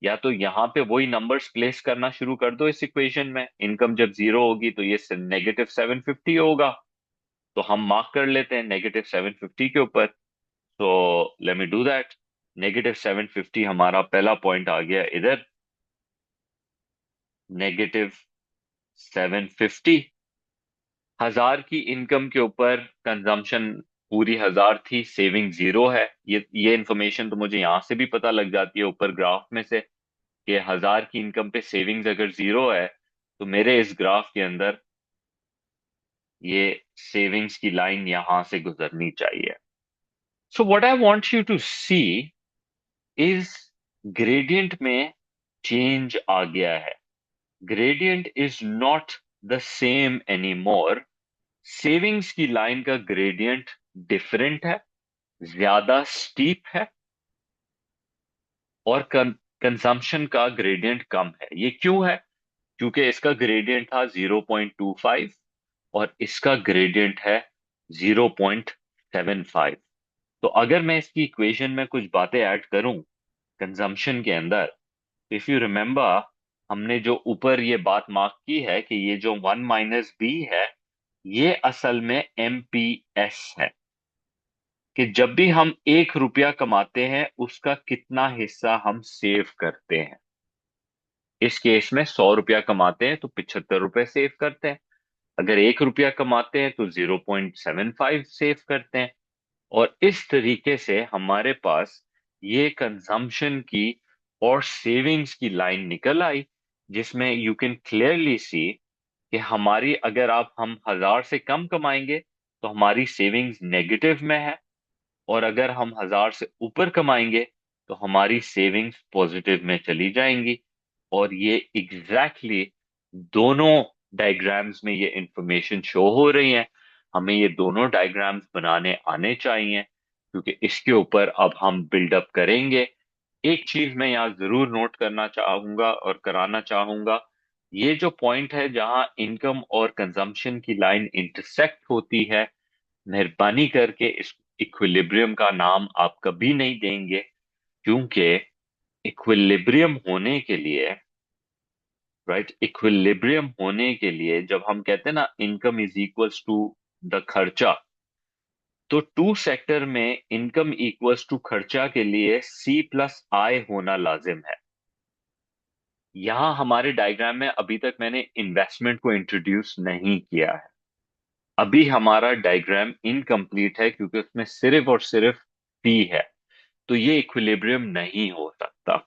या तो यहां पे वही नंबर्स प्लेस करना शुरू कर दो इस इक्वेशन में। इनकम जब जीरो होगी तो ये -750 होगा। तो हम मार्क कर लेते हैं -750 के ऊपर। तो लेट मी डू दैट। -750 हमारा पहला पॉइंट आ गया इधर। -750। 1000 की इनकम के ऊपर कंजम्पशन पूरी 1000 थी, सेविंग जीरो है। ये इंफॉर्मेशन तो मुझे यहां से भी पता लग जाती है ऊपर ग्राफ में से कि 1000 की इनकम पे सेविंग्स अगर जीरो है, तो मेरे इस ग्राफ के अंदर ये सेविंग्स की लाइन यहां से गुजरनी चाहिए। So what I want you to see is gradient में चेंज आ गया है। Gradient is not the same any more. Savings की लाइन का ग्रेडियंट डिफरेंट है, ज्यादा स्टीप है। और कंजम्पशन का ग्रेडियंट कम है। ये क्यों है? क्योंकि इसका ग्रेडियंट था 0.25 और इसका ग्रेडियंट है 0.75। तो अगर मैं इसकी इक्वेशन में कुछ बातें ऐड करूं कंजम्पशन के अंदर, इफ यू रिमेंबर, हमने जो ऊपर ये बात मार्क की है कि ये जो 1 - b है, ये असल में MPS है। कि जब भी हम 1 रुपया कमाते हैं उसका कितना हिस्सा हम सेव करते हैं। इस केस में 100 रुपया कमाते हैं तो 75 रुपए सेव करते हैं। अगर 1 रुपया कमाते हैं तो 0.75 सेव करते हैं। और इस तरीके से हमारे पास ये कंजम्पशन की और सेविंग्स की लाइन निकल आई, जिसमें यू कैन क्लियरली सी कि हमारी, अगर आप हम 1000 से कम कमाएंगे तो हमारी सेविंग्स नेगेटिव में है, और अगर हम 1000 से ऊपर कमाएंगे तो हमारी सेविंग्स पॉजिटिव में चली जाएंगी। और ये एग्जैक्टली दोनों डायग्राम्स में ये इंफॉर्मेशन शो हो रही है। हमें ये दोनों डायग्राम्स बनाने आने चाहिए, क्योंकि इसके ऊपर अब हम बिल्डअप करेंगे। एक चीज मैं यहाँ जरूर नोट करना चाहूंगा और कराना चाहूंगा, ये जो पॉइंट है जहां इनकम और कंजम्पशन की लाइन इंटरसेक्ट होती है, मेहरबानी करके इस इक्विलिब्रियम का नाम आप कभी नहीं देंगे, क्योंकि इक्विलिब्रियम होने के लिए, राइट, इक्विलिब्रियम होने के लिए जब हम कहते हैं ना income is equals to the खर्चा, तो टू सेक्टर में इनकम इक्वल्स टू खर्चा के लिए सी प्लस आई होना लाजिम है। यहां हमारे डायग्राम में अभी तक मैंने इन्वेस्टमेंट को इंट्रोड्यूस नहीं किया है। अभी हमारा डायग्राम इनकम्प्लीट है क्योंकि उसमें सिर्फ और सिर्फ पी है, तो ये इक्विलिब्रियम नहीं हो सकता।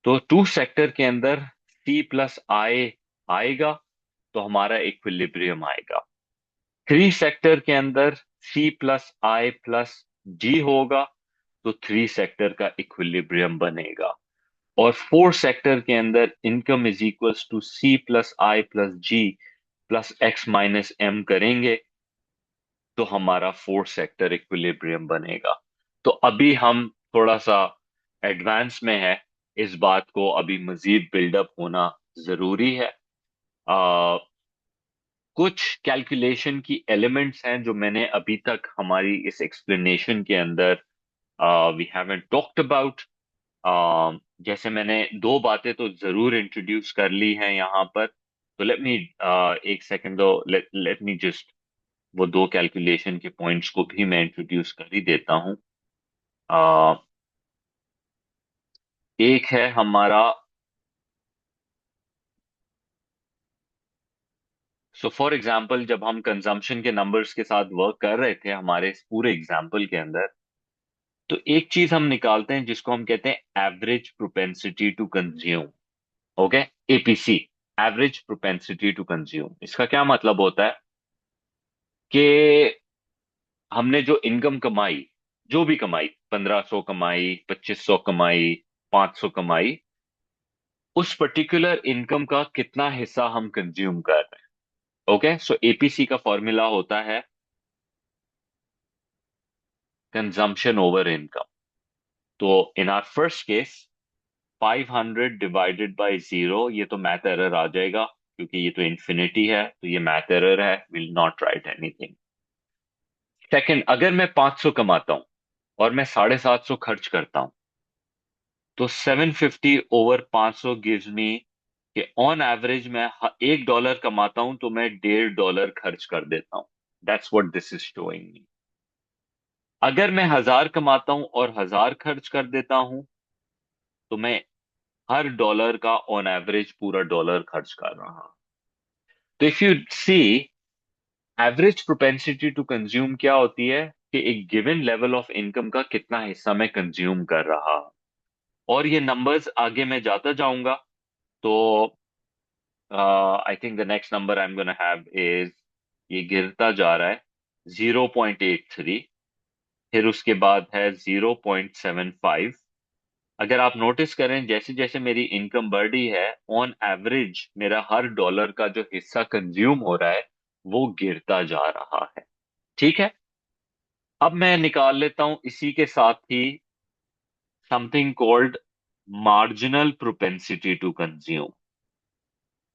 तो टू सेक्टर के अंदर सी प्लस आई आएगा तो हमारा इक्विलिब्रियम आएगा। थ्री सेक्टर के अंदर सी प्लस आई प्लस जी होगा तो थ्री सेक्टर का इक्विलिब्रियम बनेगा। और फोर सेक्टर के अंदर income is equals to C plus I plus G plus X minus M करेंगे तो हमारा फोर्थ सेक्टर इक्विलिब्रियम बनेगा। तो अभी हम थोड़ा सा एडवांस में है, इस बात को अभी मजीद बिल्डअप होना जरूरी है। आ, कुछ कैलकुलेशन की एलिमेंट्स हैं जो मैंने अभी तक हमारी इस एक्सप्लेनेशन के अंदर वी हैवंट टॉक्ड अबाउट। जैसे मैंने दो बातें तो जरूर इंट्रोड्यूस कर ली हैं यहाँ पर, तो लेट मी एक सेकंड दो, लेट मी जस्ट वो दो कैलकुलेशन के पॉइंट्स को भी मैं इंट्रोड्यूस कर ही देता हूं। आ, एक है हमारा, सो फॉर एग्जांपल जब हम कंजम्पशन के नंबर्स के साथ वर्क कर रहे थे हमारे इस पूरे एग्जांपल के अंदर, तो एक चीज हम निकालते हैं जिसको हम कहते हैं average propensity to consume. Okay, APC, average propensity to consume. इसका क्या मतलब होता है कि हमने जो इनकम कमाई, जो भी कमाई, 1500 कमाई, 2500 कमाई, 500 कमाई, उस पर्टिकुलर इनकम का कितना हिस्सा हम कंज्यूम कर रहे हैं। ओके, सो एपीसी का फॉर्मूला होता है कंजम्पशन ओवर इनकम। तो in our first case 500 divided by zero, ये तो मैथ एरर आ जाएगा क्योंकि ये तो इन्फिनिटी है, तो ये मैथ एरर है, will not right anything. Second, अगर मैं 500 कमाता हूं और मैं 750 खर्च करता हूं, तो 750 ओवर 500 गिव्स मी कि ऑन एवरेज मैं $1 कमाता हूं तो मैं $1.5 खर्च कर देता हूं। That's what this is showing me. अगर मैं 1000 कमाता हूं और 1000 खर्च कर देता हूं तो मैं हर डॉलर का ऑन एवरेज पूरा डॉलर खर्च कर रहा हूं। तो if you see, average propensity to consume क्या होती है कि एक गिवन लेवल ऑफ इनकम का कितना हिस्सा मैं कंज्यूम कर रहा हूं। और ये नंबर्स आगे मैं जाता जाऊंगा तो I think the next number I am gonna have is, ये गिरता जा रहा है 0.83, फिर उसके बाद है 0.75। अगर आप नोटिस करें जैसे जैसे मेरी इनकम बढ़ रही है, ऑन एवरेज मेरा हर डॉलर का जो हिस्सा कंज्यूम हो रहा है वो गिरता जा रहा है। ठीक है, अब मैं निकाल लेता हूं इसी के साथ ही something called marginal propensity to consume.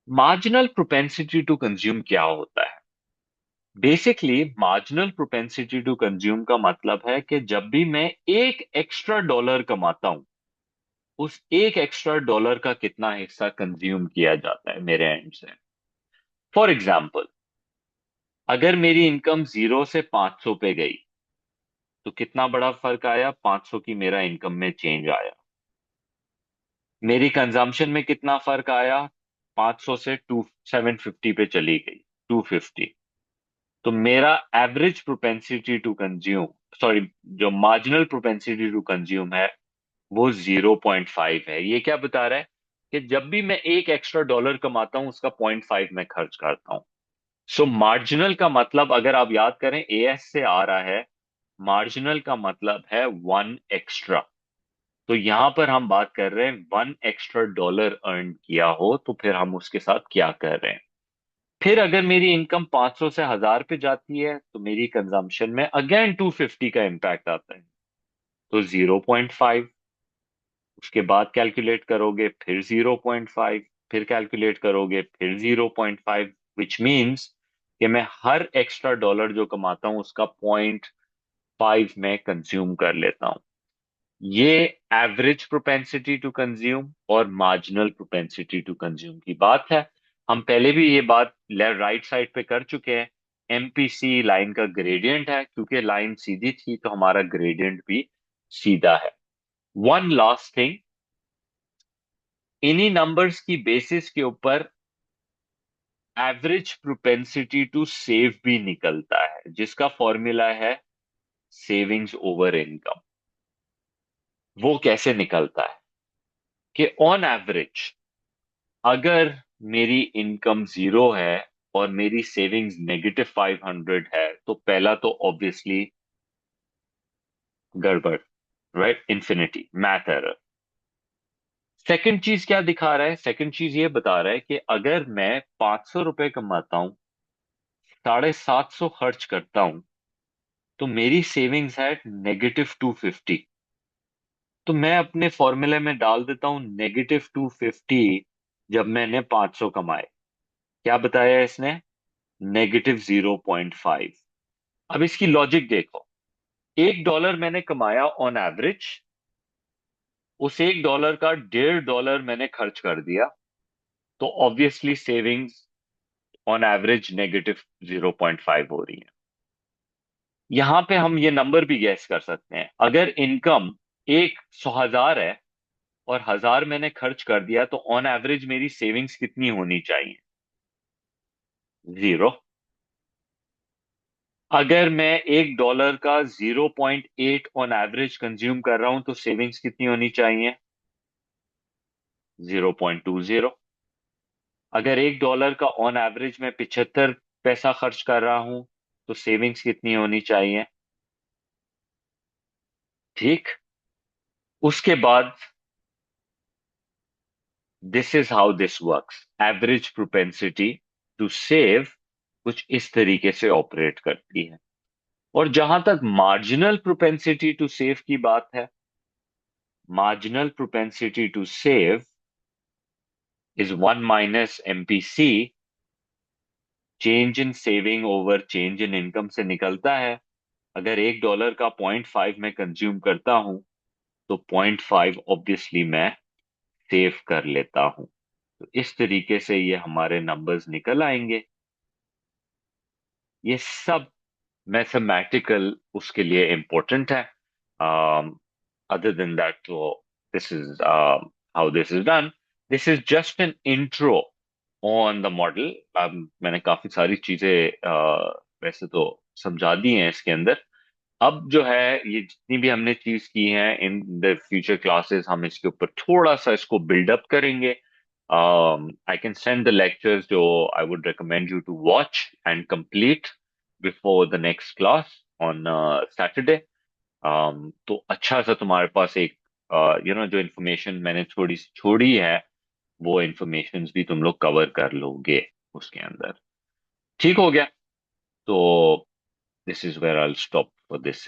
Marginal propensity to consume क्या होता है? Basically marginal propensity to consume का मतलब है कि जब भी मैं एक एक्स्ट्रा डॉलर कमाता हूं, उस एक एक्स्ट्रा डॉलर का कितना हिस्सा कंज्यूम किया जाता है मेरे एंड से। फॉर एग्जाम्पल, अगर मेरी इनकम 0 से 500 पे गई तो कितना बड़ा फर्क आया, 500 की मेरा इनकम में चेंज आया। मेरी कंजम्पशन में कितना फर्क आया? 500 से 750 पे चली गई, 250। तो मेरा average propensity to consume, sorry, जो मार्जिनल प्रोपेंसिटी टू कंज्यूम है, वो 0.5 है। ये क्या बता रहा है? कि जब भी मैं एक एक्स्ट्रा डॉलर कमाता हूं, उसका 0.5 मैं खर्च करता हूं। सो मार्जिनल का मतलब, अगर आप याद करें, एएस से आ रहा है। मार्जिनल का मतलब है वन एक्स्ट्रा। तो यहां पर हम बात कर रहे हैं वन एक्स्ट्रा डॉलर अर्न किया हो, तो फिर हम उसके साथ क्या कर रहे हैं। फिर अगर मेरी इनकम 500 से 1000 पे जाती है, तो मेरी कंजम्पशन में अगेन 250 का इम्पैक्ट आता है। तो 0.5, उसके बाद कैलकुलेट करोगे फिर 0.5, फिर कैलकुलेट करोगे फिर 0.5, विच मीन्स कि मैं हर एक्स्ट्रा डॉलर जो कमाता हूं, उसका 0.5 में कंज्यूम कर लेता हूं। ये एवरेज प्रोपेंसिटी टू कंज्यूम और मार्जिनल प्रोपेंसिटी टू कंज्यूम की बात है। हम पहले भी ये बात राइट साइड पे कर चुके हैं। एमपीसी लाइन का ग्रेडियंट है, क्योंकि लाइन सीधी थी तो हमारा ग्रेडियंट भी सीधा है। वन लास्ट थिंग, इन्हीं नंबर्स की बेसिस के ऊपर एवरेज प्रोपेंसिटी टू सेव भी निकलता है, जिसका फॉर्मूला है सेविंग्स ओवर इनकम। वो कैसे निकलता है? कि ऑन एवरेज, अगर मेरी इनकम 0 है और मेरी सेविंग्स -500 है, तो पहला तो ऑब्वियसली गड़बड़, right? Infinity, math error. Second चीज क्या दिखा रहा है? सेकंड चीज ये बता रहा है कि अगर मैं 500 रुपए कमाता हूं, 750 खर्च करता हूं, तो मेरी सेविंग्स है -250। तो मैं अपने फॉर्मूले में डाल देता हूं -250। जब मैंने 500 कमाए, क्या बताया इसने? -0.5। अब इसकी लॉजिक देखो। $1 मैंने कमाया ऑन एवरेज, उस $1 का $1.5 मैंने खर्च कर दिया, तो ऑब्वियसली सेविंग्स ऑन एवरेज -0.5 हो रही है। यहां पे हम ये नंबर भी गैस कर सकते हैं। अगर इनकम एक 100,000 है और 1000 मैंने खर्च कर दिया, तो ऑन एवरेज मेरी सेविंग्स कितनी होनी चाहिए? 0। अगर मैं $1 का 0.8 ऑन एवरेज कंज्यूम कर रहा हूं, तो सेविंग्स कितनी होनी चाहिए? 0.20। अगर $1 का ऑन एवरेज मैं 75 पैसा खर्च कर रहा हूं, तो सेविंग्स कितनी होनी चाहिए? ठीक। उसके बाद, this is how this works. Average propensity to save कुछ इस तरीके से ऑपरेट करती है। और जहां तक मार्जिनल प्रोपेंसिटी टू सेव की बात है, marginal propensity to save is 1 - MPC, change in saving over change in income से निकलता है। अगर $1 का 0.5 मैं कंज्यूम करता हूं, तो 0.5 ऑब्वियसली मैं सेव कर लेता हूं। तो इस तरीके से ये हमारे नंबर्स निकल आएंगे। ये सब मैथमेटिकल उसके लिए इम्पोर्टेंट है। अदर देन दैट, तो this is how this is done. This is just an intro on the model. मैंने काफी सारी चीजें वैसे तो समझा दी हैं इसके अंदर। अब जो है, ये जितनी भी हमने चीज की है, इन द फ्यूचर क्लासेस हम इसके ऊपर थोड़ा सा इसको बिल्डअप करेंगे। I can send the lectures जो I would recommend you to watch and complete before the next class on Saturday. तो अच्छा सा तुम्हारे पास एक जो इन्फॉर्मेशन मैंने थोड़ी सी छोड़ी है, वो इन्फॉर्मेशन भी तुम लोग कवर कर लोगे उसके अंदर। ठीक हो गया? तो this is where I will stop for this